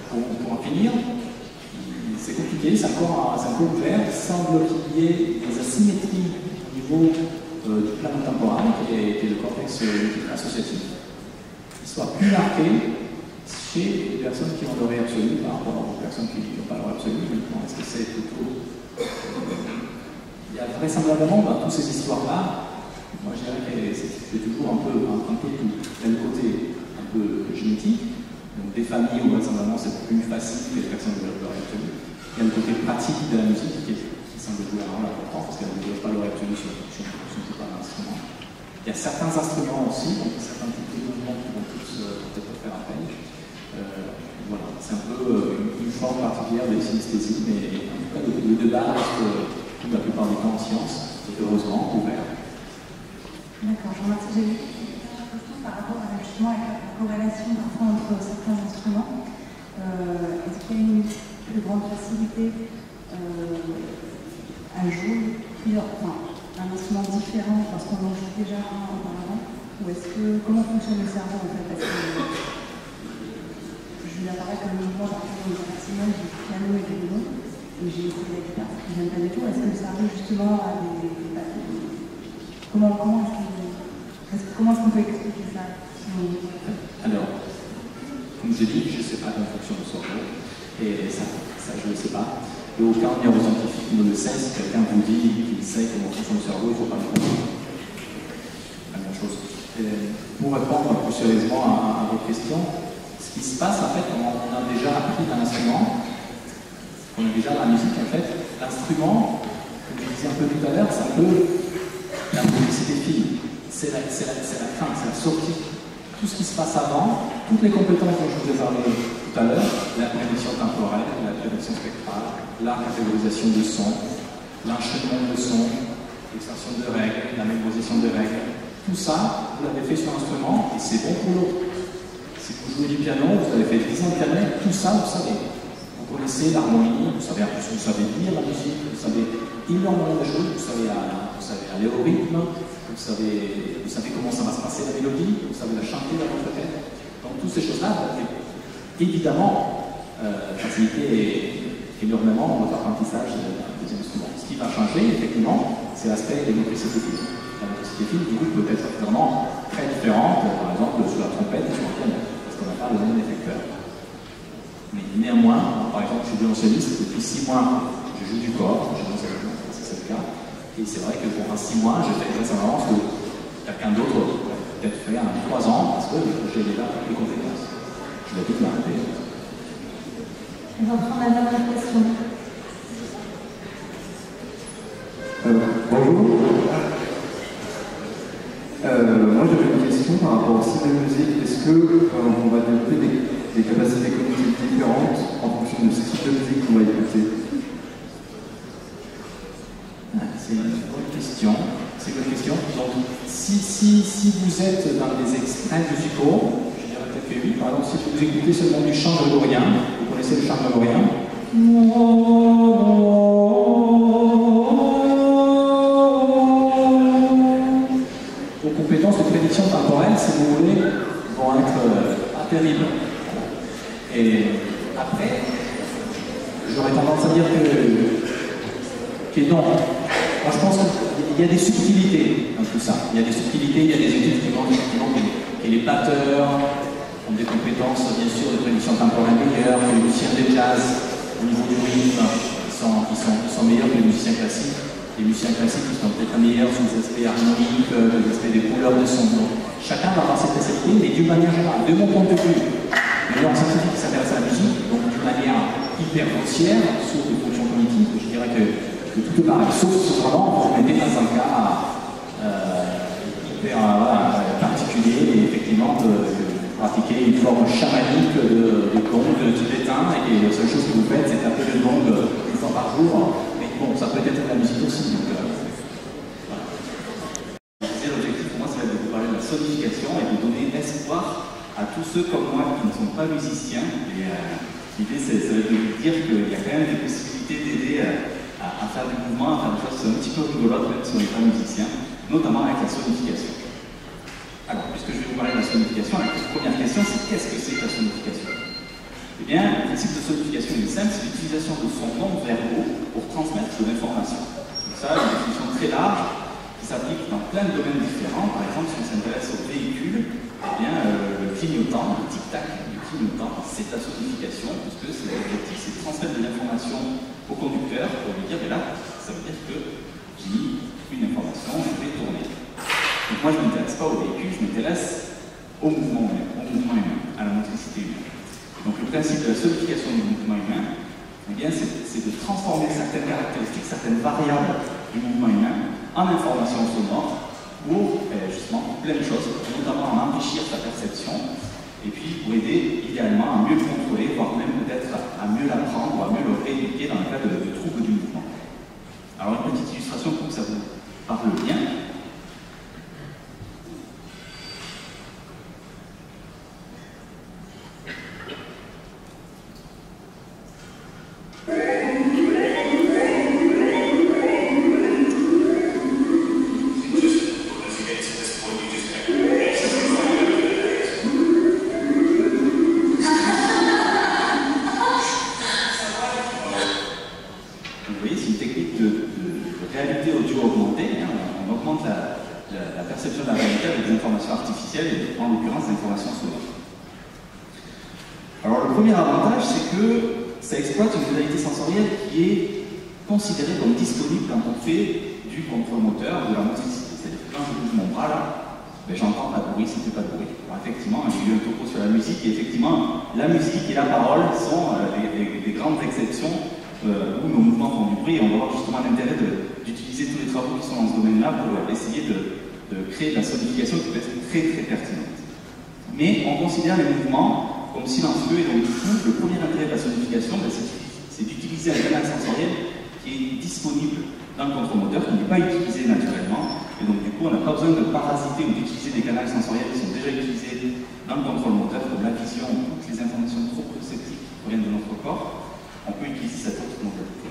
pour en finir, c'est compliqué, c'est encore ouvert. Il semble qu'il y ait des asymétries au niveau du plan temporal, qui est le cortex associatif, qui soit plus marqué chez les personnes qui ont l'oreille absolue par rapport aux personnes qui n'ont pas l'oreille absolue. Est-ce que c'est plutôt. Il y a vraisemblablement dans toutes ces histoires-là, moi je dirais que c'est toujours un peu tout. Il y a le côté un peu génétique, donc des familles où vraisemblablement c'est plus facile que les personnes de l'oreille absolue. Il y a le côté pratique de la musique qui semble jouer un rôle important parce qu'elle ne doit pas l'oreille absolue sur pas l'instrument. Il y a certains instruments aussi, donc certains types de mouvements qui vont tous peut-être faire appel. Voilà, c'est un peu une forme particulière de synesthésie, mais en tout cas le débat reste la plupart du temps en science, et heureusement ouvert. D'accord, je vous remercie. J'ai une question par rapport justement à la corrélation parfois entre certains instruments. Est-ce qu'il y a une plus grande facilité à jouer un instrument différent parce qu'on en joue déjà un auparavant? Ou est-ce que comment fonctionne le cerveau en fait? Parce que je lui apparais comme le mouvement par exemple au maximum du piano et du violon, et j'ai essayé la guitare, je n'aime pas du tout. Est-ce que le cerveau justement a comment est-ce qu'on peut expliquer ça? Alors, comme j'ai dit, je ne sais pas comment fonctionne le cerveau, et ça je ne le sais pas. Et aucun neuroscientifique ne le sait. Si quelqu'un vous dit qu'il sait comment fonctionne le cerveau, il ne faut pas le comprendre. La même chose. Pour répondre plus sérieusement à votre question, ce qui se passe en fait, on a déjà appris un instrument, on a déjà la musique en fait, l'instrument, comme je disais un peu tout à l'heure, c'est un peu la publicité fine. C'est la fin, c'est la sortie. Tout ce qui se passe avant, toutes les compétences dont je vous ai parlé tout à l'heure, la prédiction temporelle, la prédiction spectrale, la catégorisation de sons, l'enchaînement de sons, l'extension de règles, la mémorisation de règles, tout ça, vous l'avez fait sur l'instrument et c'est bon pour l'autre. Si vous jouez du piano, vous avez fait 10 ans de piano, tout ça, vous savez. Vous connaissez l'harmonie, vous savez lire la musique, vous savez énormément de choses, vous savez aller au rythme, vous savez comment ça va se passer la mélodie, vous savez la chanter dans votre tête. Donc toutes ces choses-là vont évidemment faciliter énormément votre apprentissage des instruments. Ce qui va changer, effectivement, c'est l'aspect des motricités fines. La motricité fine, du coup, peut être vraiment très différente, par exemple, sur la trompette et sur le piano, parce qu'on n'a pas le même effecteur. Mais néanmoins, par exemple, je suis violoncelliste, depuis 6 mois, je joue du corps, je joue c'est le cas. Et c'est vrai que pendant 6 mois, je fais récemment ce que quelqu'un d'autre peut-être fait en 3 ans, parce que j'ai déjà les compétences. Je vais vite m'arrêter. On va prendre la dernière question. Bonjour. Moi j'avais une question par rapport au style de musique. Est-ce qu'on va développer des capacités cognitives différentes en fonction du style de musique qu'on va écouter? C'est une bonne question. Donc, si vous êtes dans des extraits musicaux, je dirais peut-être que oui. Par exemple, si vous écoutez seulement du chant grégorien, vous connaissez le chant grégorien? Vos compétences de prédiction temporelle, si vous voulez, vont être pas terribles. Et après, j'aurais tendance à dire que Ok, donc, moi je pense qu'il y a des subtilités dans tout ça. Il y a des subtilités, il y a des études qui montrent que les batteurs ont des compétences, bien sûr, de production temporelle meilleures, que les musiciens de jazz, au niveau du rythme, ils sont meilleurs que les musiciens classiques. Les musiciens classiques ils sont peut-être meilleurs sur les aspects harmoniques, les aspects des couleurs de son. Chacun va avoir ses spécialités, mais d'une manière générale, de mon point de vue, le genre scientifique qui s'intéresse à la musique, donc d'une manière hyper grossière, sauf des fonctions cognitives, je dirais que tout est pareil, sauf cependant, vous mettez dans un cas hyper particulier, et effectivement, de pratiquer une forme chamanique de gong tibétain, et la seule chose que vous faites, c'est taper le gong une fois par jour, mais bon, ça peut être de la musique aussi. Donc, voilà. L'objectif pour moi, ça va être de vous parler de la sonification et de donner espoir à tous ceux comme moi qui ne sont pas musiciens. Et l'idée, c'est de vous dire qu'il y a quand même des possibilités d'aider à faire du mouvement, à faire des choses un petit peu rigolotes, même si on n'est pas musicien, notamment avec la sonification. Alors, puisque je vais vous parler de la sonification, la première question, c'est qu'est-ce que c'est que la sonification? Eh bien, le principe de sonification est simple, c'est l'utilisation de sons non verbaux pour transmettre de l'information. Donc ça, une définition très large qui s'applique dans plein de domaines différents. Par exemple, si on s'intéresse aux véhicules, eh bien, le clignotant, le tic-tac du clignotant, c'est la sonification, puisque l'objectif, c'est de transmettre de l'information au conducteur pour lui dire, mais là, ça veut dire que j'ai mis une information, je vais tourner. Donc moi, je ne m'intéresse pas au véhicule, je m'intéresse au mouvement humain, à la motricité humaine. Donc le principe de la sonification du mouvement humain, eh bien, c'est de transformer certaines caractéristiques, certaines variables du mouvement humain en informations sonores pour justement plein de choses, notamment à enrichir sa perception, et puis pour aider idéalement à mieux contrôler, voire même peut-être à mieux l'apprendre, ou à mieux le rééduquer dans le cas de troubles du mouvement. Alors une petite illustration pour que ça vous parle bien. Considéré comme disponible quand on fait du contrôle moteur, de la motricité. C'est-à-dire que quand je bouge mon bras là, ben, j'entends pas de bruit, ça fait pas de bruit. Alors effectivement, j'ai eu un topo sur la musique, et effectivement, la musique et la parole sont des grandes exceptions où nos mouvements font du bruit, et on va voir justement l'intérêt d'utiliser tous les travaux qui sont dans ce domaine-là pour essayer de créer de la sonification qui peut être très très pertinente. Mais on considère les mouvements comme silencieux, et donc du coup, le premier intérêt de la sonification, ben, c'est d'utiliser un canal sensoriel qui est disponible dans le contrôle moteur, qui n'est pas utilisé naturellement, et donc du coup on n'a pas besoin de parasiter ou d'utiliser des canaux sensoriels qui sont déjà utilisés dans le contrôle moteur, comme la vision, toutes les informations trop perceptives qui proviennent de notre corps. On peut utiliser cette autre modalité.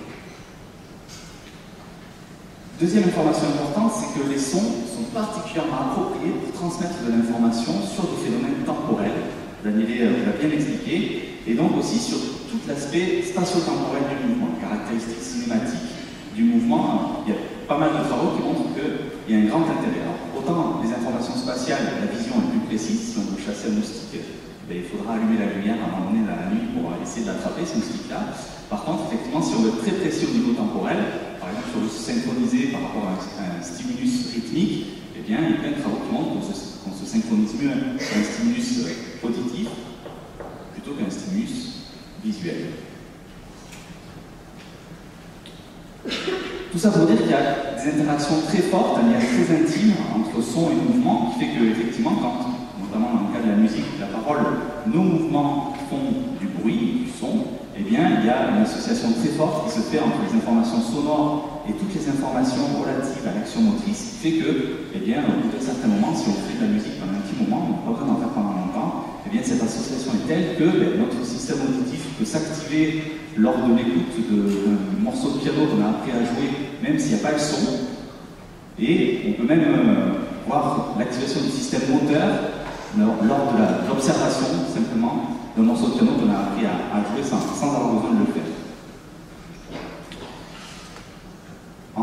Deuxième information importante, c'est que les sons sont particulièrement appropriés pour transmettre de l'information sur des phénomènes temporels. Daniel l'a bien expliqué, et donc aussi sur tout l'aspect spatio-temporel du mouvement, caractéristiques cinématiques du mouvement. Il y a pas mal de travaux qui montrent qu'il y a un grand intérêt. Alors, autant les informations spatiales, la vision est plus précise. Si on veut chasser un moustique, ben, il faudra allumer la lumière à un moment donné dans la nuit pour essayer de l'attraper, ce moustique-là. Par contre, effectivement, si on veut être très précis au niveau temporel, par exemple, si on veut se synchroniser par rapport à un stimulus rythmique, eh bien, il y a plein de travaux qui montrent qu'on se synchronise mieux un stimulus auditif plutôt qu'un stimulus visuel. Tout ça pour dire qu'il y a des interactions très fortes, un lien très intime entre son et mouvement, qui fait que, effectivement, quand, notamment dans le cas de la musique, la parole, nos mouvements font du bruit, du son, eh bien, il y a une association très forte qui se fait entre les informations sonores et toutes les informations relatives à l'action motrice, qui fait que, eh bien, au bout d'un certain moment, si on fait de la musique pendant un petit moment, on n'a pas besoin d'en faire pendant longtemps, eh bien, cette association est telle que notre système auditif peut s'activer lors de l'écoute d'un morceau de piano qu'on a appris à jouer, même s'il n'y a pas le son. Et on peut même voir l'activation du système moteur lors de l'observation, simplement, d'un morceau de piano qu'on a appris à jouer sans avoir besoin de le faire.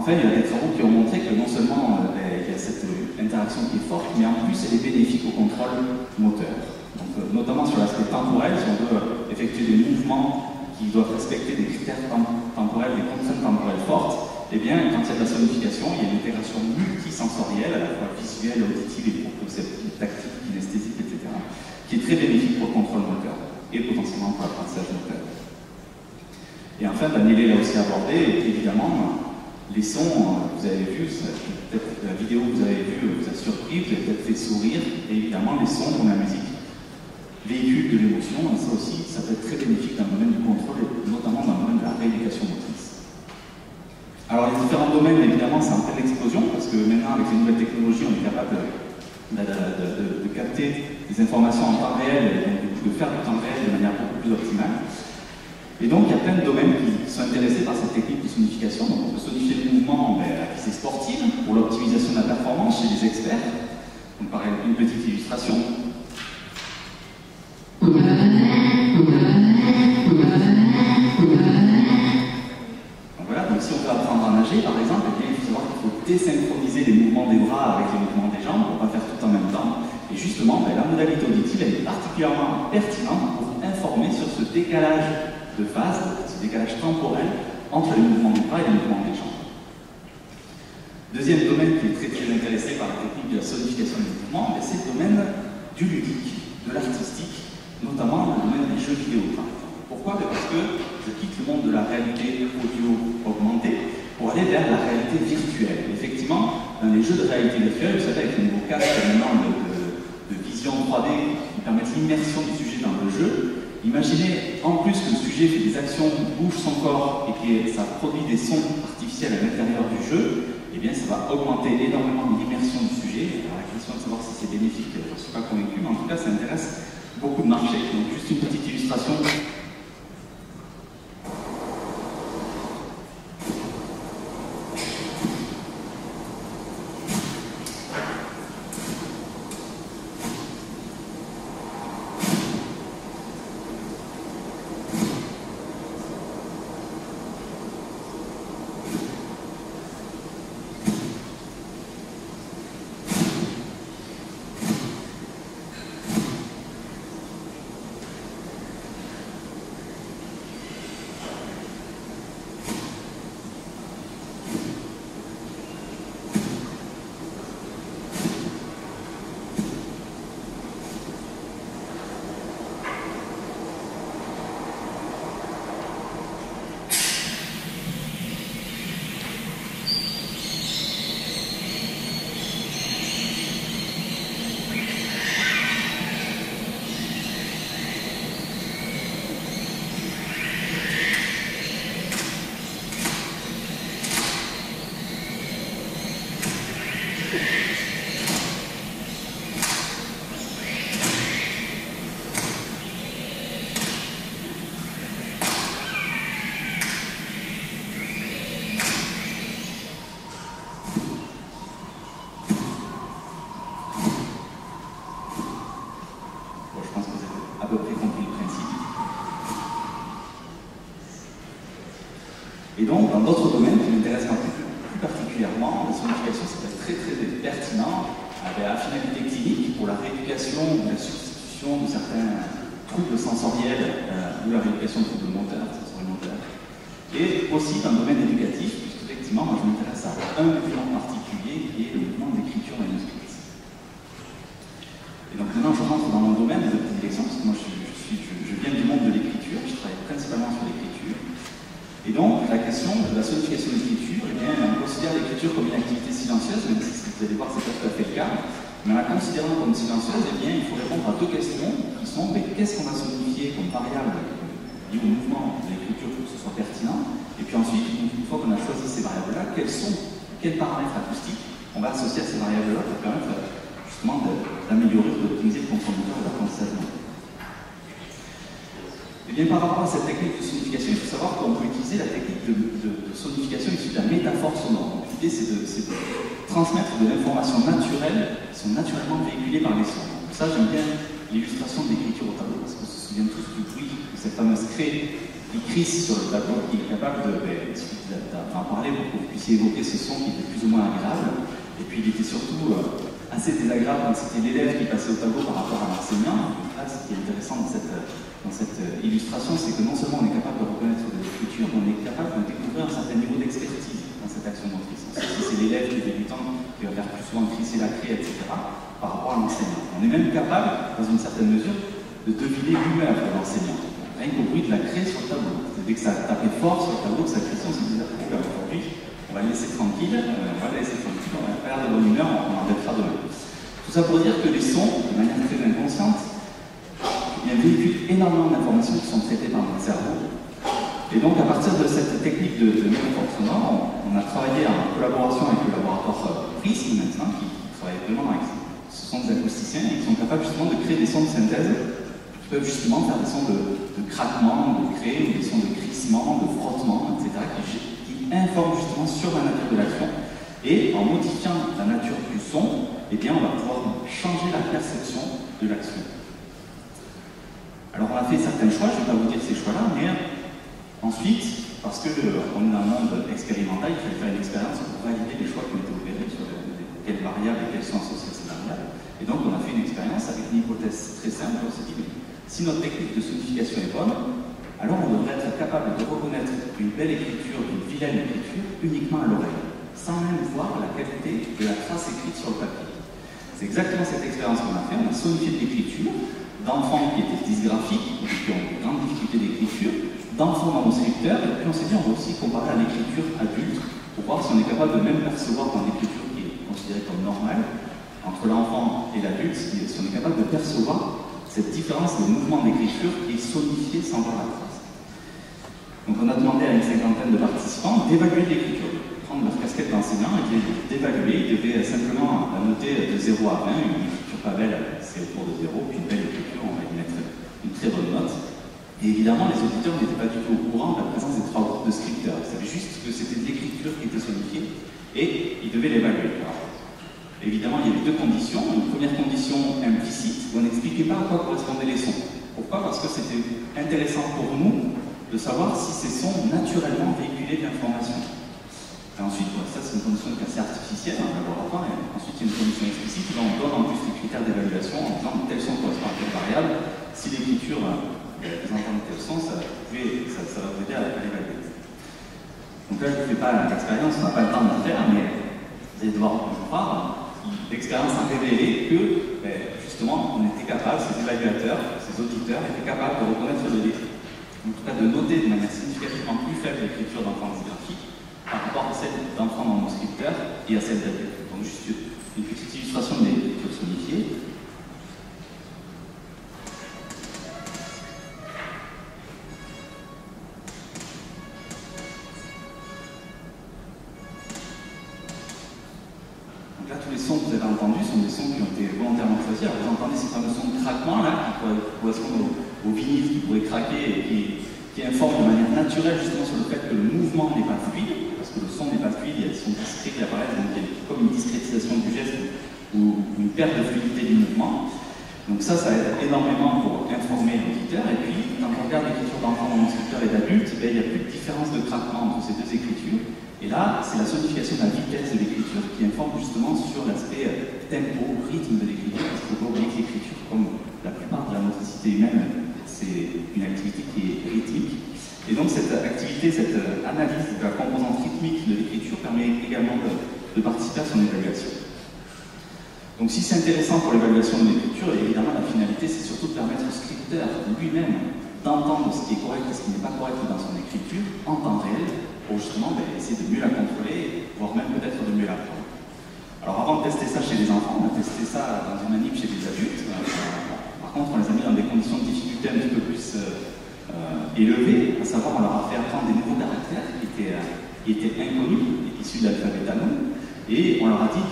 En fait, il y a des travaux qui ont montré que non seulement il y a cette interaction qui est forte, mais en plus elle est bénéfique au contrôle moteur. Donc, notamment sur l'aspect temporel, si on veut effectuer des mouvements qui doivent respecter des critères temporels, des contraintes temporelles fortes, eh bien, quand il y a de la sonification, il y a une intégration multisensorielle, à la fois visuelle, auditive et proprioceptive, tactique, kinesthésique, etc., qui est très bénéfique pour le contrôle moteur et potentiellement pour l'apprentissage moteur. Et enfin, Daniel l'a aussi abordé, évidemment, les sons, vous avez vu, peut-être la vidéo que vous avez vue vous a surpris, vous avez peut-être fait sourire, et évidemment, les sons comme la musique véhiculent de l'émotion, et ça aussi, ça peut être très bénéfique dans le domaine du contrôle, et notamment dans le domaine de la rééducation motrice. Alors, les différents domaines, évidemment, c'est en pleine explosion, parce que maintenant, avec les nouvelles technologies, on est capable de capter des informations en temps réel, et donc, de faire du temps réel de manière beaucoup plus optimale. Et donc, il y a plein de domaines qui sont intéressés par cette technique de sonification. Donc, on peut sonifier le mouvement à visée sportive pour l'optimisation de la performance chez les experts. Donc, par exemple, une petite illustration. Donc, voilà, donc si on veut apprendre à nager, par exemple, eh bien, il faut savoir qu'il faut désynchroniser les mouvements des bras avec les mouvements des jambes pour ne pas faire tout en même temps. Et justement, la modalité auditive, elle est particulièrement pertinente pour informer sur ce décalage de phase, ce décalage temporel entre les mouvements des bras et les mouvements des jambes. Deuxième domaine qui est très intéressé par la technique de la sonification des mouvements, c'est le domaine du ludique, de l'artistique, notamment le domaine des jeux vidéo. Pourquoi? Parce que je quitte le monde de la réalité audio augmentée pour aller vers la réalité virtuelle. Effectivement, dans les jeux de réalité virtuelle, vous savez, avec les nouveaux casques maintenant de vision 3D qui permettent l'immersion du sujet dans le jeu, imaginez en plus que le sujet fait des actions, bouge son corps et que ça produit des sons artificiels à l'intérieur du jeu, eh bien ça va augmenter énormément l'immersion du sujet. Alors la question de savoir si c'est bénéfique, je ne suis pas convaincu, mais en tout cas ça intéresse beaucoup de marchés. Donc juste une petite illustration. Et donc, dans d'autres domaines qui m'intéressent plus particulièrement, la sonification, ça peut être très pertinent à la finalité clinique pour la rééducation ou la substitution de certains troubles sensoriels ou la rééducation de troubles moteurs, sensorimoteurs. Et aussi dans le domaine éducatif, puisqu'effectivement, moi je m'intéresse à un mouvement particulier qui est le mouvement d'écriture manuscrite. Et donc maintenant, je rentre dans mon domaine de prédilection, parce que moi je viens du monde de l'écriture, je travaille principalement sur l'écriture. Et donc, la question de la sonification de l'écriture, eh bien, on considère l'écriture comme une activité silencieuse, même si vous allez voir, c'est pas tout à fait le cas. Mais en la considérant comme silencieuse, eh bien, il faut répondre à deux questions qui sont qu'est-ce qu'on va sonifier comme variable liée au mouvement de l'écriture pour que ce soit pertinent. Et puis ensuite, une fois qu'on a choisi ces variables-là, quels paramètres acoustiques on va associer à ces variables-là pour permettre justement d'améliorer, d'optimiser le contrôle moteur de l'apprentissage. Et bien, par rapport à cette technique de sonification, il faut savoir qu'on peut utiliser la technique de sonification issue de la métaphore sonore. L'idée, c'est de transmettre de l'information naturelle qui sont naturellement véhiculées par les sons. Pour ça, j'aime bien l'illustration de l'écriture au tableau, parce qu'on se souvient tous du bruit de cette fameuse craie crisse sur le tableau, qui est capable d'en parler pour que vous puissiez évoquer ce son qui était plus ou moins agréable. Et puis il était surtout assez désagréable quand c'était l'élève qui passait au tableau par rapport à l'enseignant. Là, ce qui est intéressant dans cette illustration, c'est que non seulement on est capable de reconnaître de l'écriture, mais on est capable de découvrir un certain niveau d'expertise dans cette action motrice. Si c'est l'élève qui est débutant, qui va faire plus souvent crisser la craie, etc., par rapport à l'enseignant. On est même capable, dans une certaine mesure, de deviner l'humeur de l'enseignant. Rien qu'au bruit de la craie sur le tableau. Dès que ça tapait fort sur le tableau, que ça crée, on se disait, aujourd'hui, on va le laisser tranquille, on va faire de bonne humeur, on en reviendra demain. Tout ça pour dire que les sons, de manière très inconsciente, véhiculent énormément d'informations qui sont traitées par notre cerveau. Et donc, à partir de cette technique de mémoire sonore, on a travaillé en collaboration avec le laboratoire Prism maintenant, qui travaille vraiment avec ce sont des acousticiens et qui sont capables justement de créer des sons de synthèse qui peuvent justement faire des sons de craquement, de créer, ou des sons de crissement, de frottement, etc., qui informent justement sur la nature de l'action. Et en modifiant la nature du son, eh bien, on va pouvoir changer la perception de l'action. Alors, on a fait certains choix, je ne vais pas vous dire ces choix-là, mais ensuite, parce qu'on est dans un monde expérimental, il fallait faire une expérience pour valider les choix qui ont été opérés sur quelles variables et quelles sont associées à ces variables. Et donc, on a fait une expérience avec une hypothèse très simple. On s'est dit, si notre technique de sonification est bonne, alors on devrait être capable de reconnaître une belle écriture, une vilaine écriture, uniquement à l'oreille, sans même voir la qualité de la trace écrite sur le papier. C'est exactement cette expérience qu'on a fait. On a sonifié de l'écriture d'enfants qui étaient dysgraphiques, qui ont de grandes difficultés d'écriture, d'enfants manuscripteurs, et puis on s'est dit on va aussi comparer à l'écriture adulte pour voir si on est capable de même percevoir dans l'écriture qui est considérée comme normale, entre l'enfant et l'adulte, si on est capable de percevoir cette différence de mouvement d'écriture qui est sonifiée sans voir la trace. Donc on a demandé à une cinquantaine de participants d'évaluer l'écriture, de prendre leur casquette d'enseignant et d'évaluer. Ils devaient simplement la noter de 0 à 20, une écriture pas belle, c'est autour de 0, puis une belle écriture, on va y mettre une très bonne note. Et évidemment, les auditeurs n'étaient pas du tout au courant de la présence des 3 groupes de scripteurs. Ils savaient juste que c'était de l'écriture qui était sonifiée et ils devaient l'évaluer. Évidemment, il y avait 2 conditions. Une première condition implicite, où on n'expliquait pas à quoi correspondaient les sons. Pourquoi? Parce que c'était intéressant pour nous de savoir si ces sons naturellement véhiculaient de l'information. Et ensuite, ça c'est une condition assez artificielle dans le laboratoire, et ensuite il y a une condition explicite, là on donne en plus les critères d'évaluation en disant tel son correspond à telle variable, si l'écriture représente tel son, ça va vous aider à l'évaluer. Donc là je ne fais pas l'expérience, on n'a pas le temps de le faire, mais vous allez devoir me croire, l'expérience a révélé que justement on était capable, ces évaluateurs, ces auditeurs étaient capables de reconnaître le lettre, en tout cas de noter de manière significativement plus faible l'écriture d'enfants dysgraphiques par rapport à celle d'enfants manuscripteurs et à celle d'adultes. Donc juste une petite illustration de l'écriture sonifiée. Donc là, tous les sons que vous avez entendus sont des sons qui ont été volontairement choisis. Alors vous entendez ces fameux sons de craquement là, qui correspondent au vinyle, qui pourrait craquer et qui informent de manière naturelle justement sur le fait que le mouvement n'est pas fluide, parce que le son n'est pas fluide, il y a des sons discrets qui apparaissent, donc il y a comme une discrétisation du geste ou une perte de fluidité du mouvement. Donc ça aide énormément pour informer l'auditeur. Et puis, quand on regarde l'écriture d'enfants manuscripteurs et d'adultes, il n'y a plus de différence de craquement entre ces 2 écritures. Et là, c'est la sonification de la vitesse de l'écriture qui informe justement sur l'aspect tempo, rythme de l'écriture, parce qu'il faut pas oublier que l'écriture, comme la plupart de la motricité humaine, c'est une activité qui est rythmique. Et donc cette activité, cette analyse de la composante rythmique de l'écriture permet également de participer à son évaluation. Donc si c'est intéressant pour l'évaluation de l'écriture, évidemment la finalité c'est surtout de permettre au scripteur lui-même d'entendre ce qui est correct et ce qui n'est pas correct dans son écriture en temps réel pour justement essayer de mieux la contrôler, voire même peut-être de mieux l'apprendre. Alors avant de tester ça chez les enfants, on a testé ça dans une manip chez les adultes. Par contre, on les a mis dans des conditions de difficulté un petit peu plus élevées, à savoir on leur a fait apprendre des nouveaux caractères qui étaient inconnus, issus de l'alphabet talon, et on leur a dit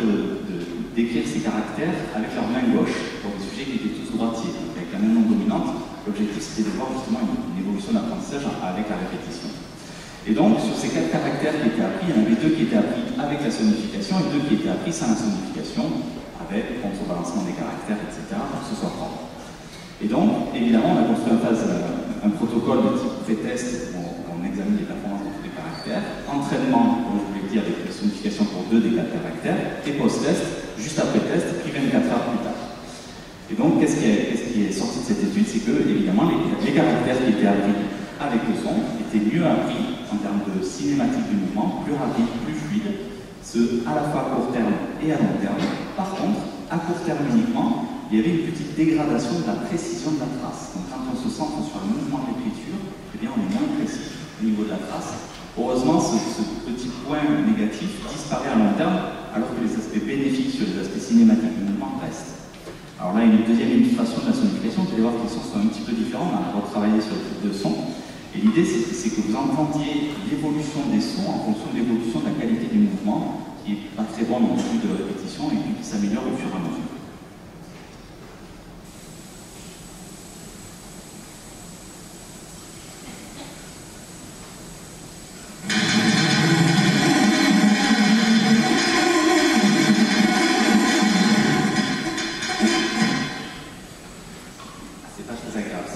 d'écrire ces caractères avec leur main gauche, pour des sujets qui étaient tous droitiers, avec la main non dominante. L'objectif c'était de voir justement une évolution d'apprentissage avec la répétition. Et donc, sur ces 4 caractères qui étaient appris, il y en avait 2 qui étaient appris avec la sonification et 2 qui étaient appris sans la sonification, avec contrebalancement des caractères, etc., pour que ce soit propre. Et donc, évidemment, on a construit un phase un protocole de type pré-test où on examine les performances de tous les caractères, entraînement, comme je vous l'ai dit, avec la sonification pour 2 des 4 caractères, et post-test, juste après test, puis 24 heures plus tard. Et donc, qu'est-ce qui est sorti de cette étude? C'est que, évidemment, les caractères qui étaient appris avec le son étaient mieux appris en termes de cinématique du mouvement, plus rapide, plus fluide, à la fois à court terme et à long terme. Par contre, à court terme uniquement, il y avait une petite dégradation de la précision de la trace. Donc quand on se centre sur le mouvement de l'écriture, eh bien on est moins précis au niveau de la trace. Heureusement, ce petit point négatif disparaît à long terme, alors que les aspects bénéfiques sur les aspects cinématiques du mouvement restent. Alors là, une deuxième illustration de la sonification, vous allez voir que les sons sont un petit peu différents, on a retravaillé sur le type de son. Et l'idée, c'est que vous entendiez l'évolution des sons en fonction de l'évolution de la qualité du mouvement, qui n'est pas très bon au début de répétition et puis qui s'améliore au fur et à mesure. C'est pas très agréable, ça.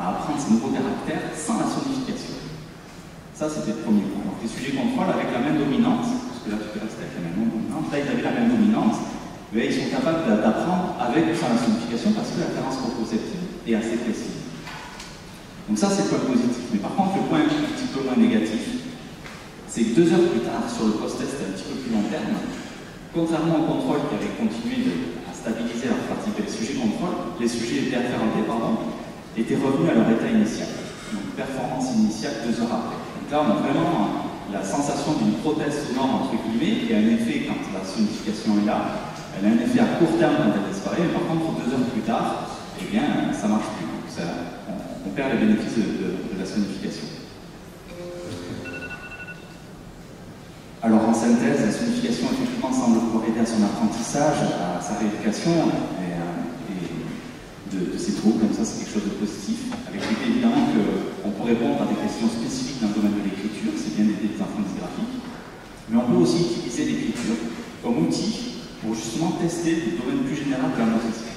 à apprendre ces nouveaux caractères sans la sonification. Ça, c'était le premier point. Donc, les sujets contrôle avec la main dominante, parce que là, tout à l'heure, c'était avec la main non dominante, là, ils avaient la main dominante, mais ils sont capables d'apprendre avec ou sans la sonification parce que la carence proprioceptive est assez précise. Donc ça, c'est le point positif. Mais par contre, le point un petit peu moins négatif, c'est que 2 heures plus tard, sur le post-test un petit peu plus long terme, contrairement au contrôle qui avait continué à stabiliser leur pratique des sujets contrôle, les sujets déréférentés, étaient revenus à leur état initial. Donc performance initiale 2 heures après. Donc là, on a vraiment la sensation d'une prothèse sonore entre guillemets qui a un effet quand la sonification est là. Elle a un effet à court terme quand elle disparaît, mais par contre 2 heures plus tard, eh bien, ça marche plus. Donc on perd les bénéfices de la sonification. Alors en synthèse, la sonification effectivement semble pouvoir aider à son apprentissage, à sa rééducation et de ses troubles, donc ça c'est quelque chose de positif, avec l'idée évidemment qu'on peut répondre à des questions spécifiques dans le domaine de l'écriture, c'est bien d'aider les enfants dysgraphiques, mais on peut aussi utiliser l'écriture comme outil pour justement tester le domaine plus général de la motricité.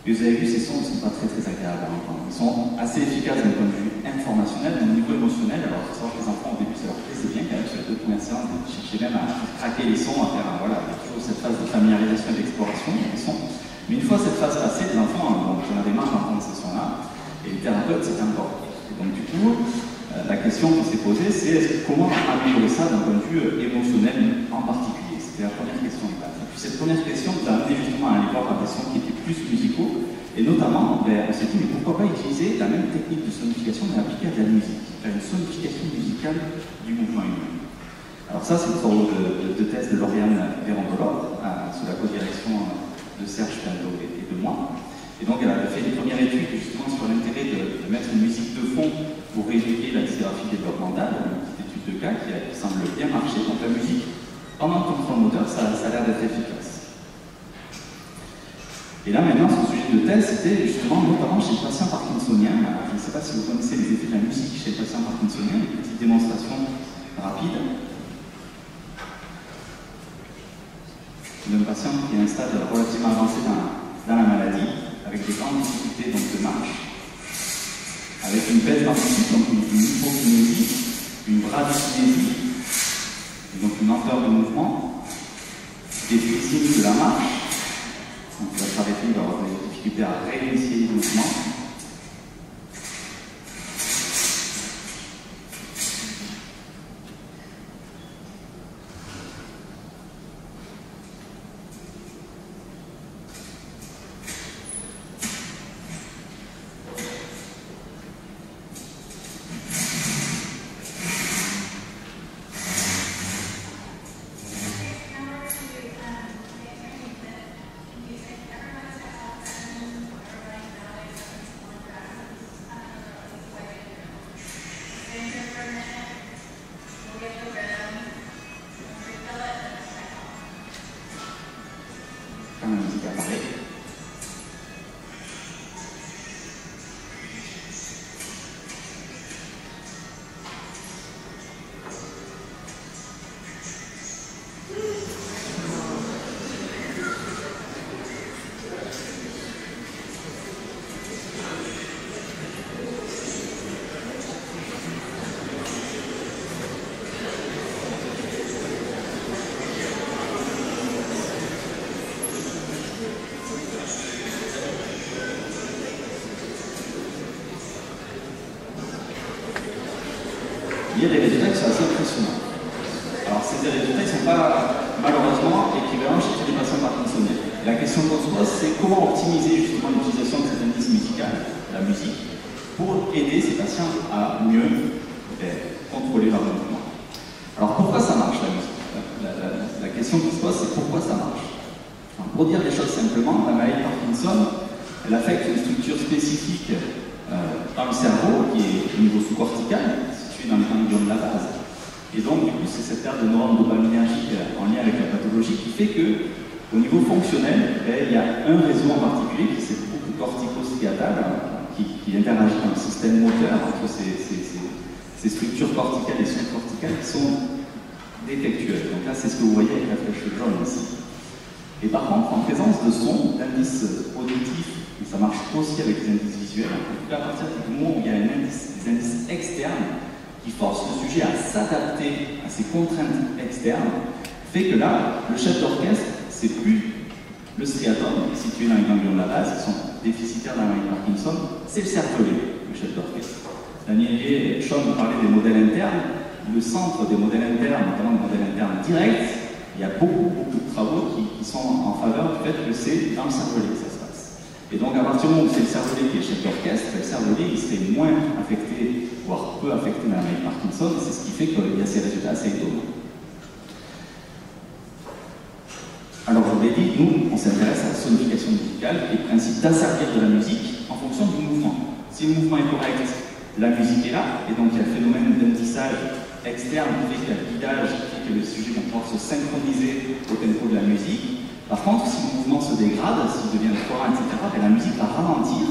Et vous avez vu, ces sons ne sont pas très agréables à entendre. Ils sont assez efficaces d'un point de vue informationnel, mais au niveau émotionnel, alors il faut savoir que les enfants au début ça leur plaisait bien quand même sur les 2 premières séances, ils cherchaient même à craquer les sons, à faire voilà, il y a toujours cette phase de familiarisation et d'exploration des sons. Mais une fois cette phase passée, les enfants, donc j'en avais marre d'entendre ces sons-là, et les thérapeutes c'était encore pire. Et donc du coup, la question qui s'est posée, c'est comment améliorer ça d'un point de vue émotionnel en particulier. C'était la première question de base. Et puis cette première question nous a amené justement à aller voir des sons qui étaient plus musicaux, et notamment, on s'est dit, mais pourquoi pas utiliser la même technique de sonification mais appliquée à de la musique, faire une sonification musicale du mouvement humain. Alors ça, c'est le travail de thèse de Lauriane Vérandolor, sous la co-direction de Serge Pinto et de moi. Et donc elle a fait des premières études justement sur l'intérêt de mettre une musique de fond pour rééduquer la dysgraphie développementale, une petite étude de cas qui semble bien marcher. Donc la musique, pendant le contrôle moteur, ça a l'air d'être efficace. Et là maintenant, son sujet de thèse, c'était justement notamment chez le patient parkinsonien. Je ne sais pas si vous connaissez les effets de la musique chez le patient parkinsonien, une petite démonstration rapide. D'un patient qui est à un stade relativement avancé dans la maladie, avec des grandes difficultés donc, de marche, avec une baisse d'amplitude, donc une hypokinésie, une bradykinésie, donc une lenteur de mouvement, des signes de la marche, donc il va s'arrêter, il va avoir des difficultés à réinitier le mouvement. Il y a des résultats qui sont assez impressionnants. Alors ces résultats ne sont pas malheureusement équivalents chez tous les patients parkinsoniens. La question qu'on se pose, c'est comment optimiser justement l'utilisation de cet indice musical, la musique, pour aider ces patients à mieux contrôler leur mouvement. Alors pourquoi ça marche la musique? La question qui se pose, c'est pourquoi ça marche. Alors, pour dire les choses simplement, la maladie de Parkinson, elle affecte une structure spécifique dans le cerveau qui est au niveau sous-cortical, dans les ganglions de la base. Et donc, du coup, c'est cette perte de neurones dopaminergiques en lien avec la pathologie qui fait que, au niveau fonctionnel, il y a un réseau en particulier qui est beaucoup cortico-striatal, qui interagit dans le système moteur entre ces structures corticales et subcorticales qui sont défectueuses. Donc là, c'est ce que vous voyez avec la flèche jaune ici. Et par contre, en présence de sons, d'indices auditifs et ça marche aussi avec les indices visuels. En tout cas, à partir du moment où il y a des indices externes qui forcent le sujet à s'adapter à ces contraintes externes, fait que là, le chef d'orchestre, c'est plus le striatum, situé dans les ganglions de la base, qui sont déficitaires dans la maladie de Parkinson, c'est le cervelet, le chef d'orchestre. Daniel et Sean parlaient des modèles internes. Le centre des modèles internes, notamment des modèles internes directs, il y a beaucoup de travaux qui sont en faveur du fait que c'est dans le cervelet que ça se passe. Et donc, à partir du moment où c'est le cervelet qui est chef d'orchestre, le cervelet il serait moins affecté, voire peu affecté dans la maladie de Parkinson, c'est ce qui fait qu'il y a ces résultats assez étonnants. Alors, je vous l'ai dit, nous, on s'intéresse à la sonification musicale et le principe d'asservir de la musique en fonction du mouvement. Si le mouvement est correct, la musique est là, et donc il y a le phénomène d'indissage externe qui fait qu'il y a le guidage, qui fait que les sujets vont pouvoir se synchroniser au tempo de la musique. Par contre, si le mouvement se dégrade, s'il devient trop lent, etc., la musique va ralentir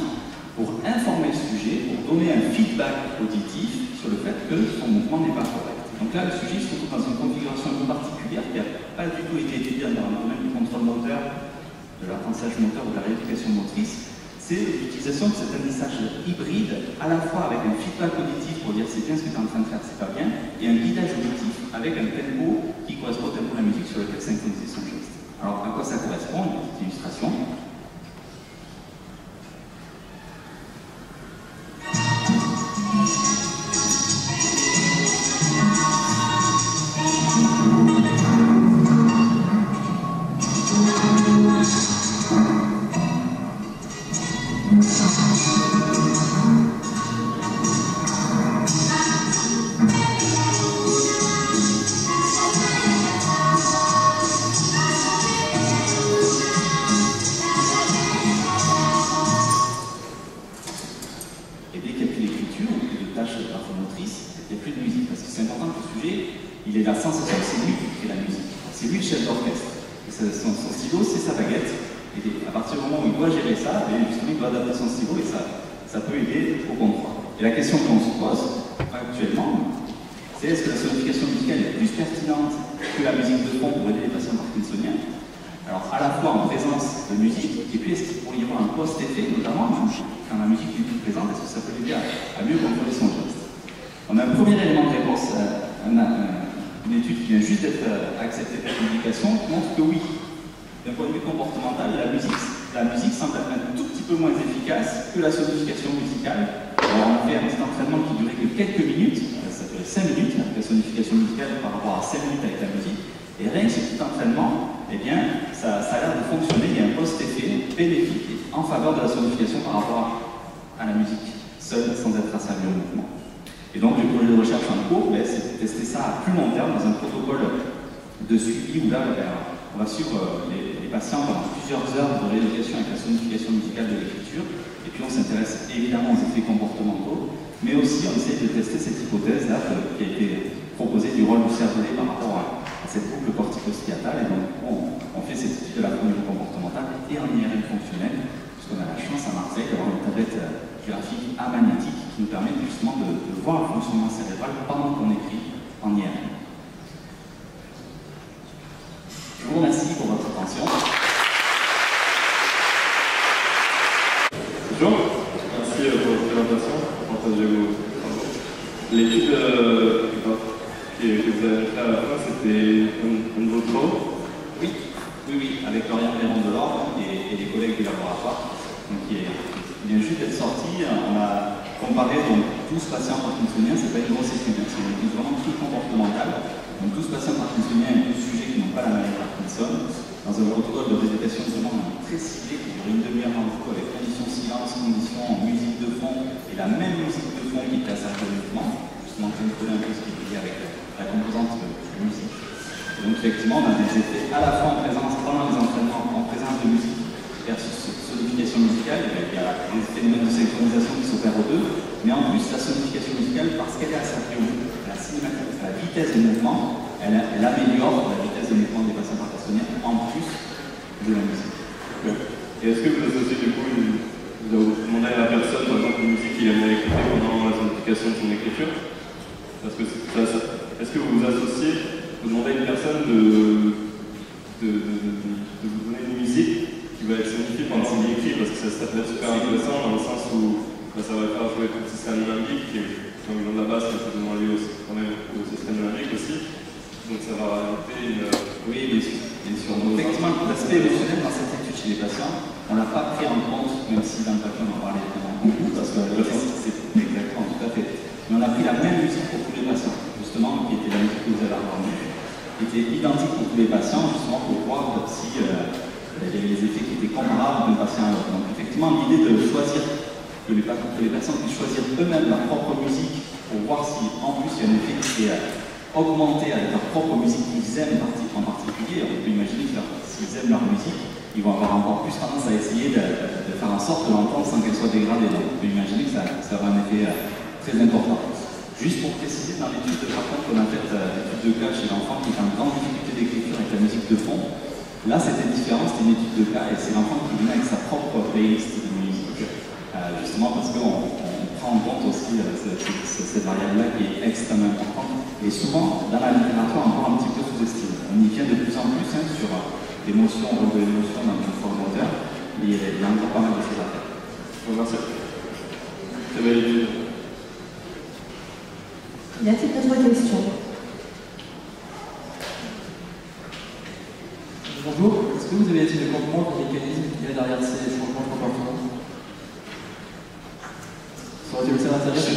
pour informer le sujet, pour donner un feedback auditif sur le fait que son mouvement n'est pas correct. Donc là, le sujet se retrouve dans une configuration un peu particulière qui n'a pas du tout été étudiée dans le domaine du contrôle moteur, de l'apprentissage moteur ou de la rééducation motrice. C'est l'utilisation de cet indissage hybride, à la fois avec un feedback auditif pour dire c'est bien ce que tu es en train de faire, c'est pas bien, et un guidage auditif avec un tempo qui correspond au tempo de la musique sur lequel synchroniser son geste. Alors à quoi ça correspond? Une petite illustration. de vous donner une musique qui va être signifié pendant qu'il écrit, parce que ça peut être super intéressant dans le sens où ça va faire jouer tout le système limbique, qui est, comme le nom de la base, qui est plus ou moins lié quand même au système limbique aussi. Donc ça va rajouter une... Oui, bien sûr. Effectivement, l'aspect émotionnel dans cette étude chez les patients, on ne l'a pas pris en compte, même si dans le papier on en parlait beaucoup, parce que c'est exactement tout à fait. Mais on a pris la même musique pour tous les patients, justement, qui était la musique que vous avez entendue, qui était identique pour tous les patients, justement pour voir si il y avait des effets qui étaient comparables d'un patient à l'autre. Donc effectivement, l'idée de choisir, que les patients puissent choisir eux-mêmes leur propre musique pour voir si en plus il y a un effet qui est augmenté avec leur propre musique qu'ils aiment en particulier. On peut imaginer que s'ils aiment leur musique, ils vont avoir encore plus tendance à essayer de faire en sorte de l'entendre sans qu'elle soit dégradée. Donc on peut imaginer que ça aura un effet très important. Juste pour préciser, dans l'étude par contre qu'on a faite, l'étude de cas chez l'enfant qui est en grande difficulté d'écriture avec la musique de fond, là c'était différent, c'était une étude de cas et c'est l'enfant qui venait avec sa propre playlist de musique. Justement parce qu'on prend en compte aussi cette variable-là qui est extrêmement importante et souvent dans la littérature encore un petit peu sous-estimée. On y vient de plus en plus sur l'émotion, le rôle de l'émotion dans le contrôle moteur, mais il y a encore pas mal de choses à faire. Merci. Très belle étude. Y a-t-il d'autres questions? Bonjour, est-ce que vous avez été de comprendre le mécanisme qu'il y a derrière ces changements de comportement? Ça aurait été aussi intéressant.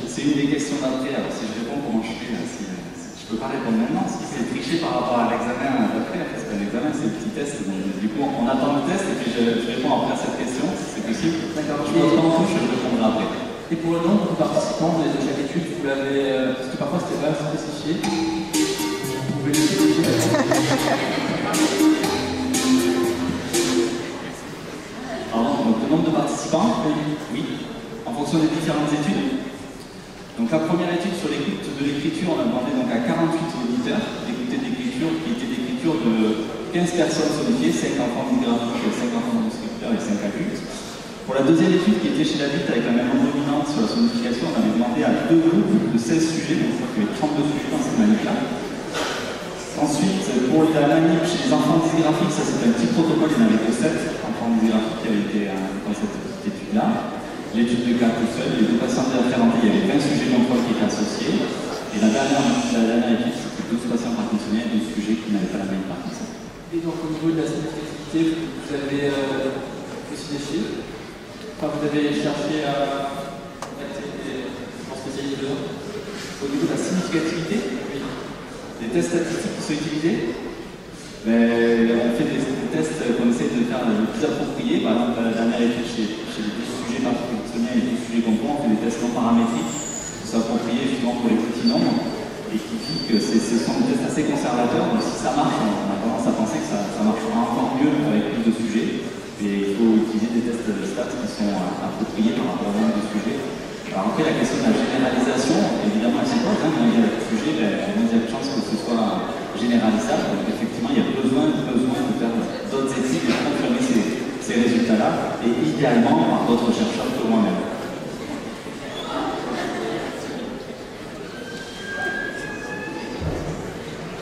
C'est une des questions d'après, alors si je réponds, comment je fais si je peux pas répondre maintenant, si c'est triché par rapport à l'examen d'après, parce qu'un examen c'est le petit test, donc du coup on attend le test et puis je réponds après à cette question, si c'est possible. D'accord, je me en touche, je répondrai après. Et pour le nombre de participants de chaque étude, vous l'avez, parce que parfois c'était pas spécifié, vous pouvez le spécifier. Alors, donc le nombre de participants, oui, en fonction des différentes études. Donc la première étude sur l'écoute de l'écriture, on a demandé donc à 48 auditeurs d'écouter l'écriture qui était l'écriture de 15 personnes solidifiées, 5 enfants dygraphiques, 5 enfants descripteurs et 5 adultes. Pour la deuxième étude qui était chez l'adulte avec la même dominante sur la sonification, on avait demandé à 2 groupes de 16 sujets, donc je crois qu'il y avait 32 sujets dans cette manip-là. Ensuite, pour la manip chez les enfants dysgraphiques, ça c'était un petit protocole, il n'y en avait que 7 enfants dysgraphiques qui avaient été dans cette étude-là. L'étude de cas tout seul, les 2 patients référentés, il y avait 20 sujets contrôle qui étaient associés. Et la dernière étude, c'était 12 patients parkinsoniens et 12 sujets qui n'avaient pas la même Parkinson. Et donc au niveau de la significativité, vous avez aussi des chiffres. Enfin, vous avez cherché à mettre en spécialité dedans. Au niveau de la significativité, oui. Les tests statistiques qui sont utilisés, on fait des tests qu'on essaie de faire le plus approprié. Par exemple, la dernière étude chez les 12 sujets parkinsoniens et les 12 sujets contrôle, on fait des tests non paramétriques qui sont appropriés justement pour les petits nombres et qui dit que ce sont des tests assez conservateurs. Donc si ça marche, on a tendance à penser que ça marchera encore mieux avec plus de sujets. Et il faut utiliser des tests de stats qui sont appropriés par rapport au nombre de sujets. Alors après, la question de la généralisation, évidemment, elle se pose. Quand il y a des sujets, il y a de chances que ce soit généralisable. Donc effectivement, il y a besoin de faire d'autres études et de confirmer ces résultats-là, et idéalement par d'autres chercheurs que moi-même.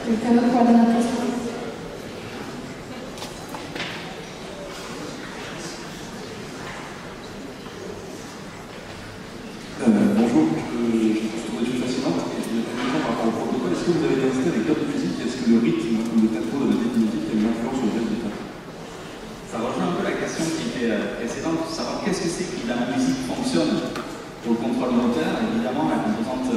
Quelqu'un d'autre pour la dernière question? Bonjour, j'ai trouvé l'étude fascinante et je voulais poser une question par rapport au protocole. Est-ce que vous avez testé avec d'autres musiques? Est-ce que le rythme ou le tempo de la musique a une influence sur le résultat? Ça rejoint un peu la question qui était précédente, de savoir qu'est-ce que c'est que la musique fonctionne pour le contrôle moteur. Évidemment, la composante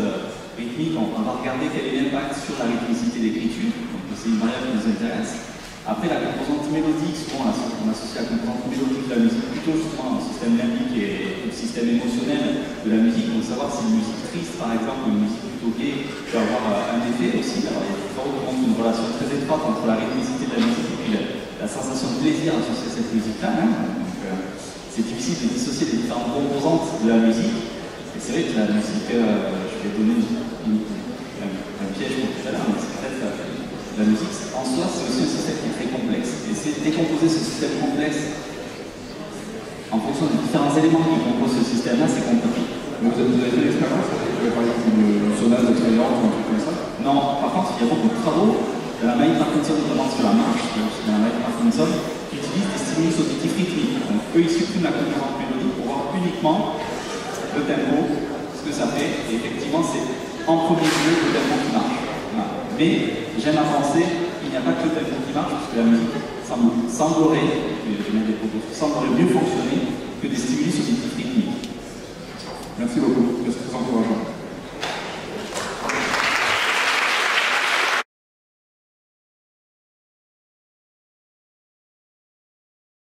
rythmique, on va regarder quel est l'impact sur la rythmicité d'écriture, donc c'est une variable qui nous intéresse. Après, la composante mélodique, souvent on associe la composante mélodique de la musique plutôt justement au système limbique et au système émotionnel de la musique. Donc savoir si une musique triste, par exemple, ou une musique plutôt gaie peut avoir un effet aussi. Alors il y a des travaux qui montrent une relation très étroite entre la rythmicité de la musique et puis la sensation de plaisir associée à cette musique-là. C'est difficile de dissocier les différentes composantes de la musique. Et c'est vrai que la musique, je vais donner un piège pour tout à l'heure, mais c'est peut-être la musique en soi, c'est aussi un système qui est très complexe. Et c'est décomposer ce système complexe en fonction des différents éléments qui composent ce système-là, c'est compliqué. Mais vous avez fait l'expérience avec par exemple une sonate d'expérience ou un truc comme ça? Non, par contre, il y a beaucoup de travaux de la maladie de Parkinson, notamment sur la marche, de la maladie de Parkinson, qui utilisent des stimulus auditifs rythmiques. Donc eux, ils suppriment la composante mélodique pour voir uniquement le tempo, ce que ça fait. Et effectivement, c'est en premier lieu le tempo qui marche. Voilà. Mais j'aime à penser qu'il n'y a pas que le tempo qui marche, parce que la musique semblerait mieux fonctionner que des stimulus auditifs rythmiques. Merci beaucoup.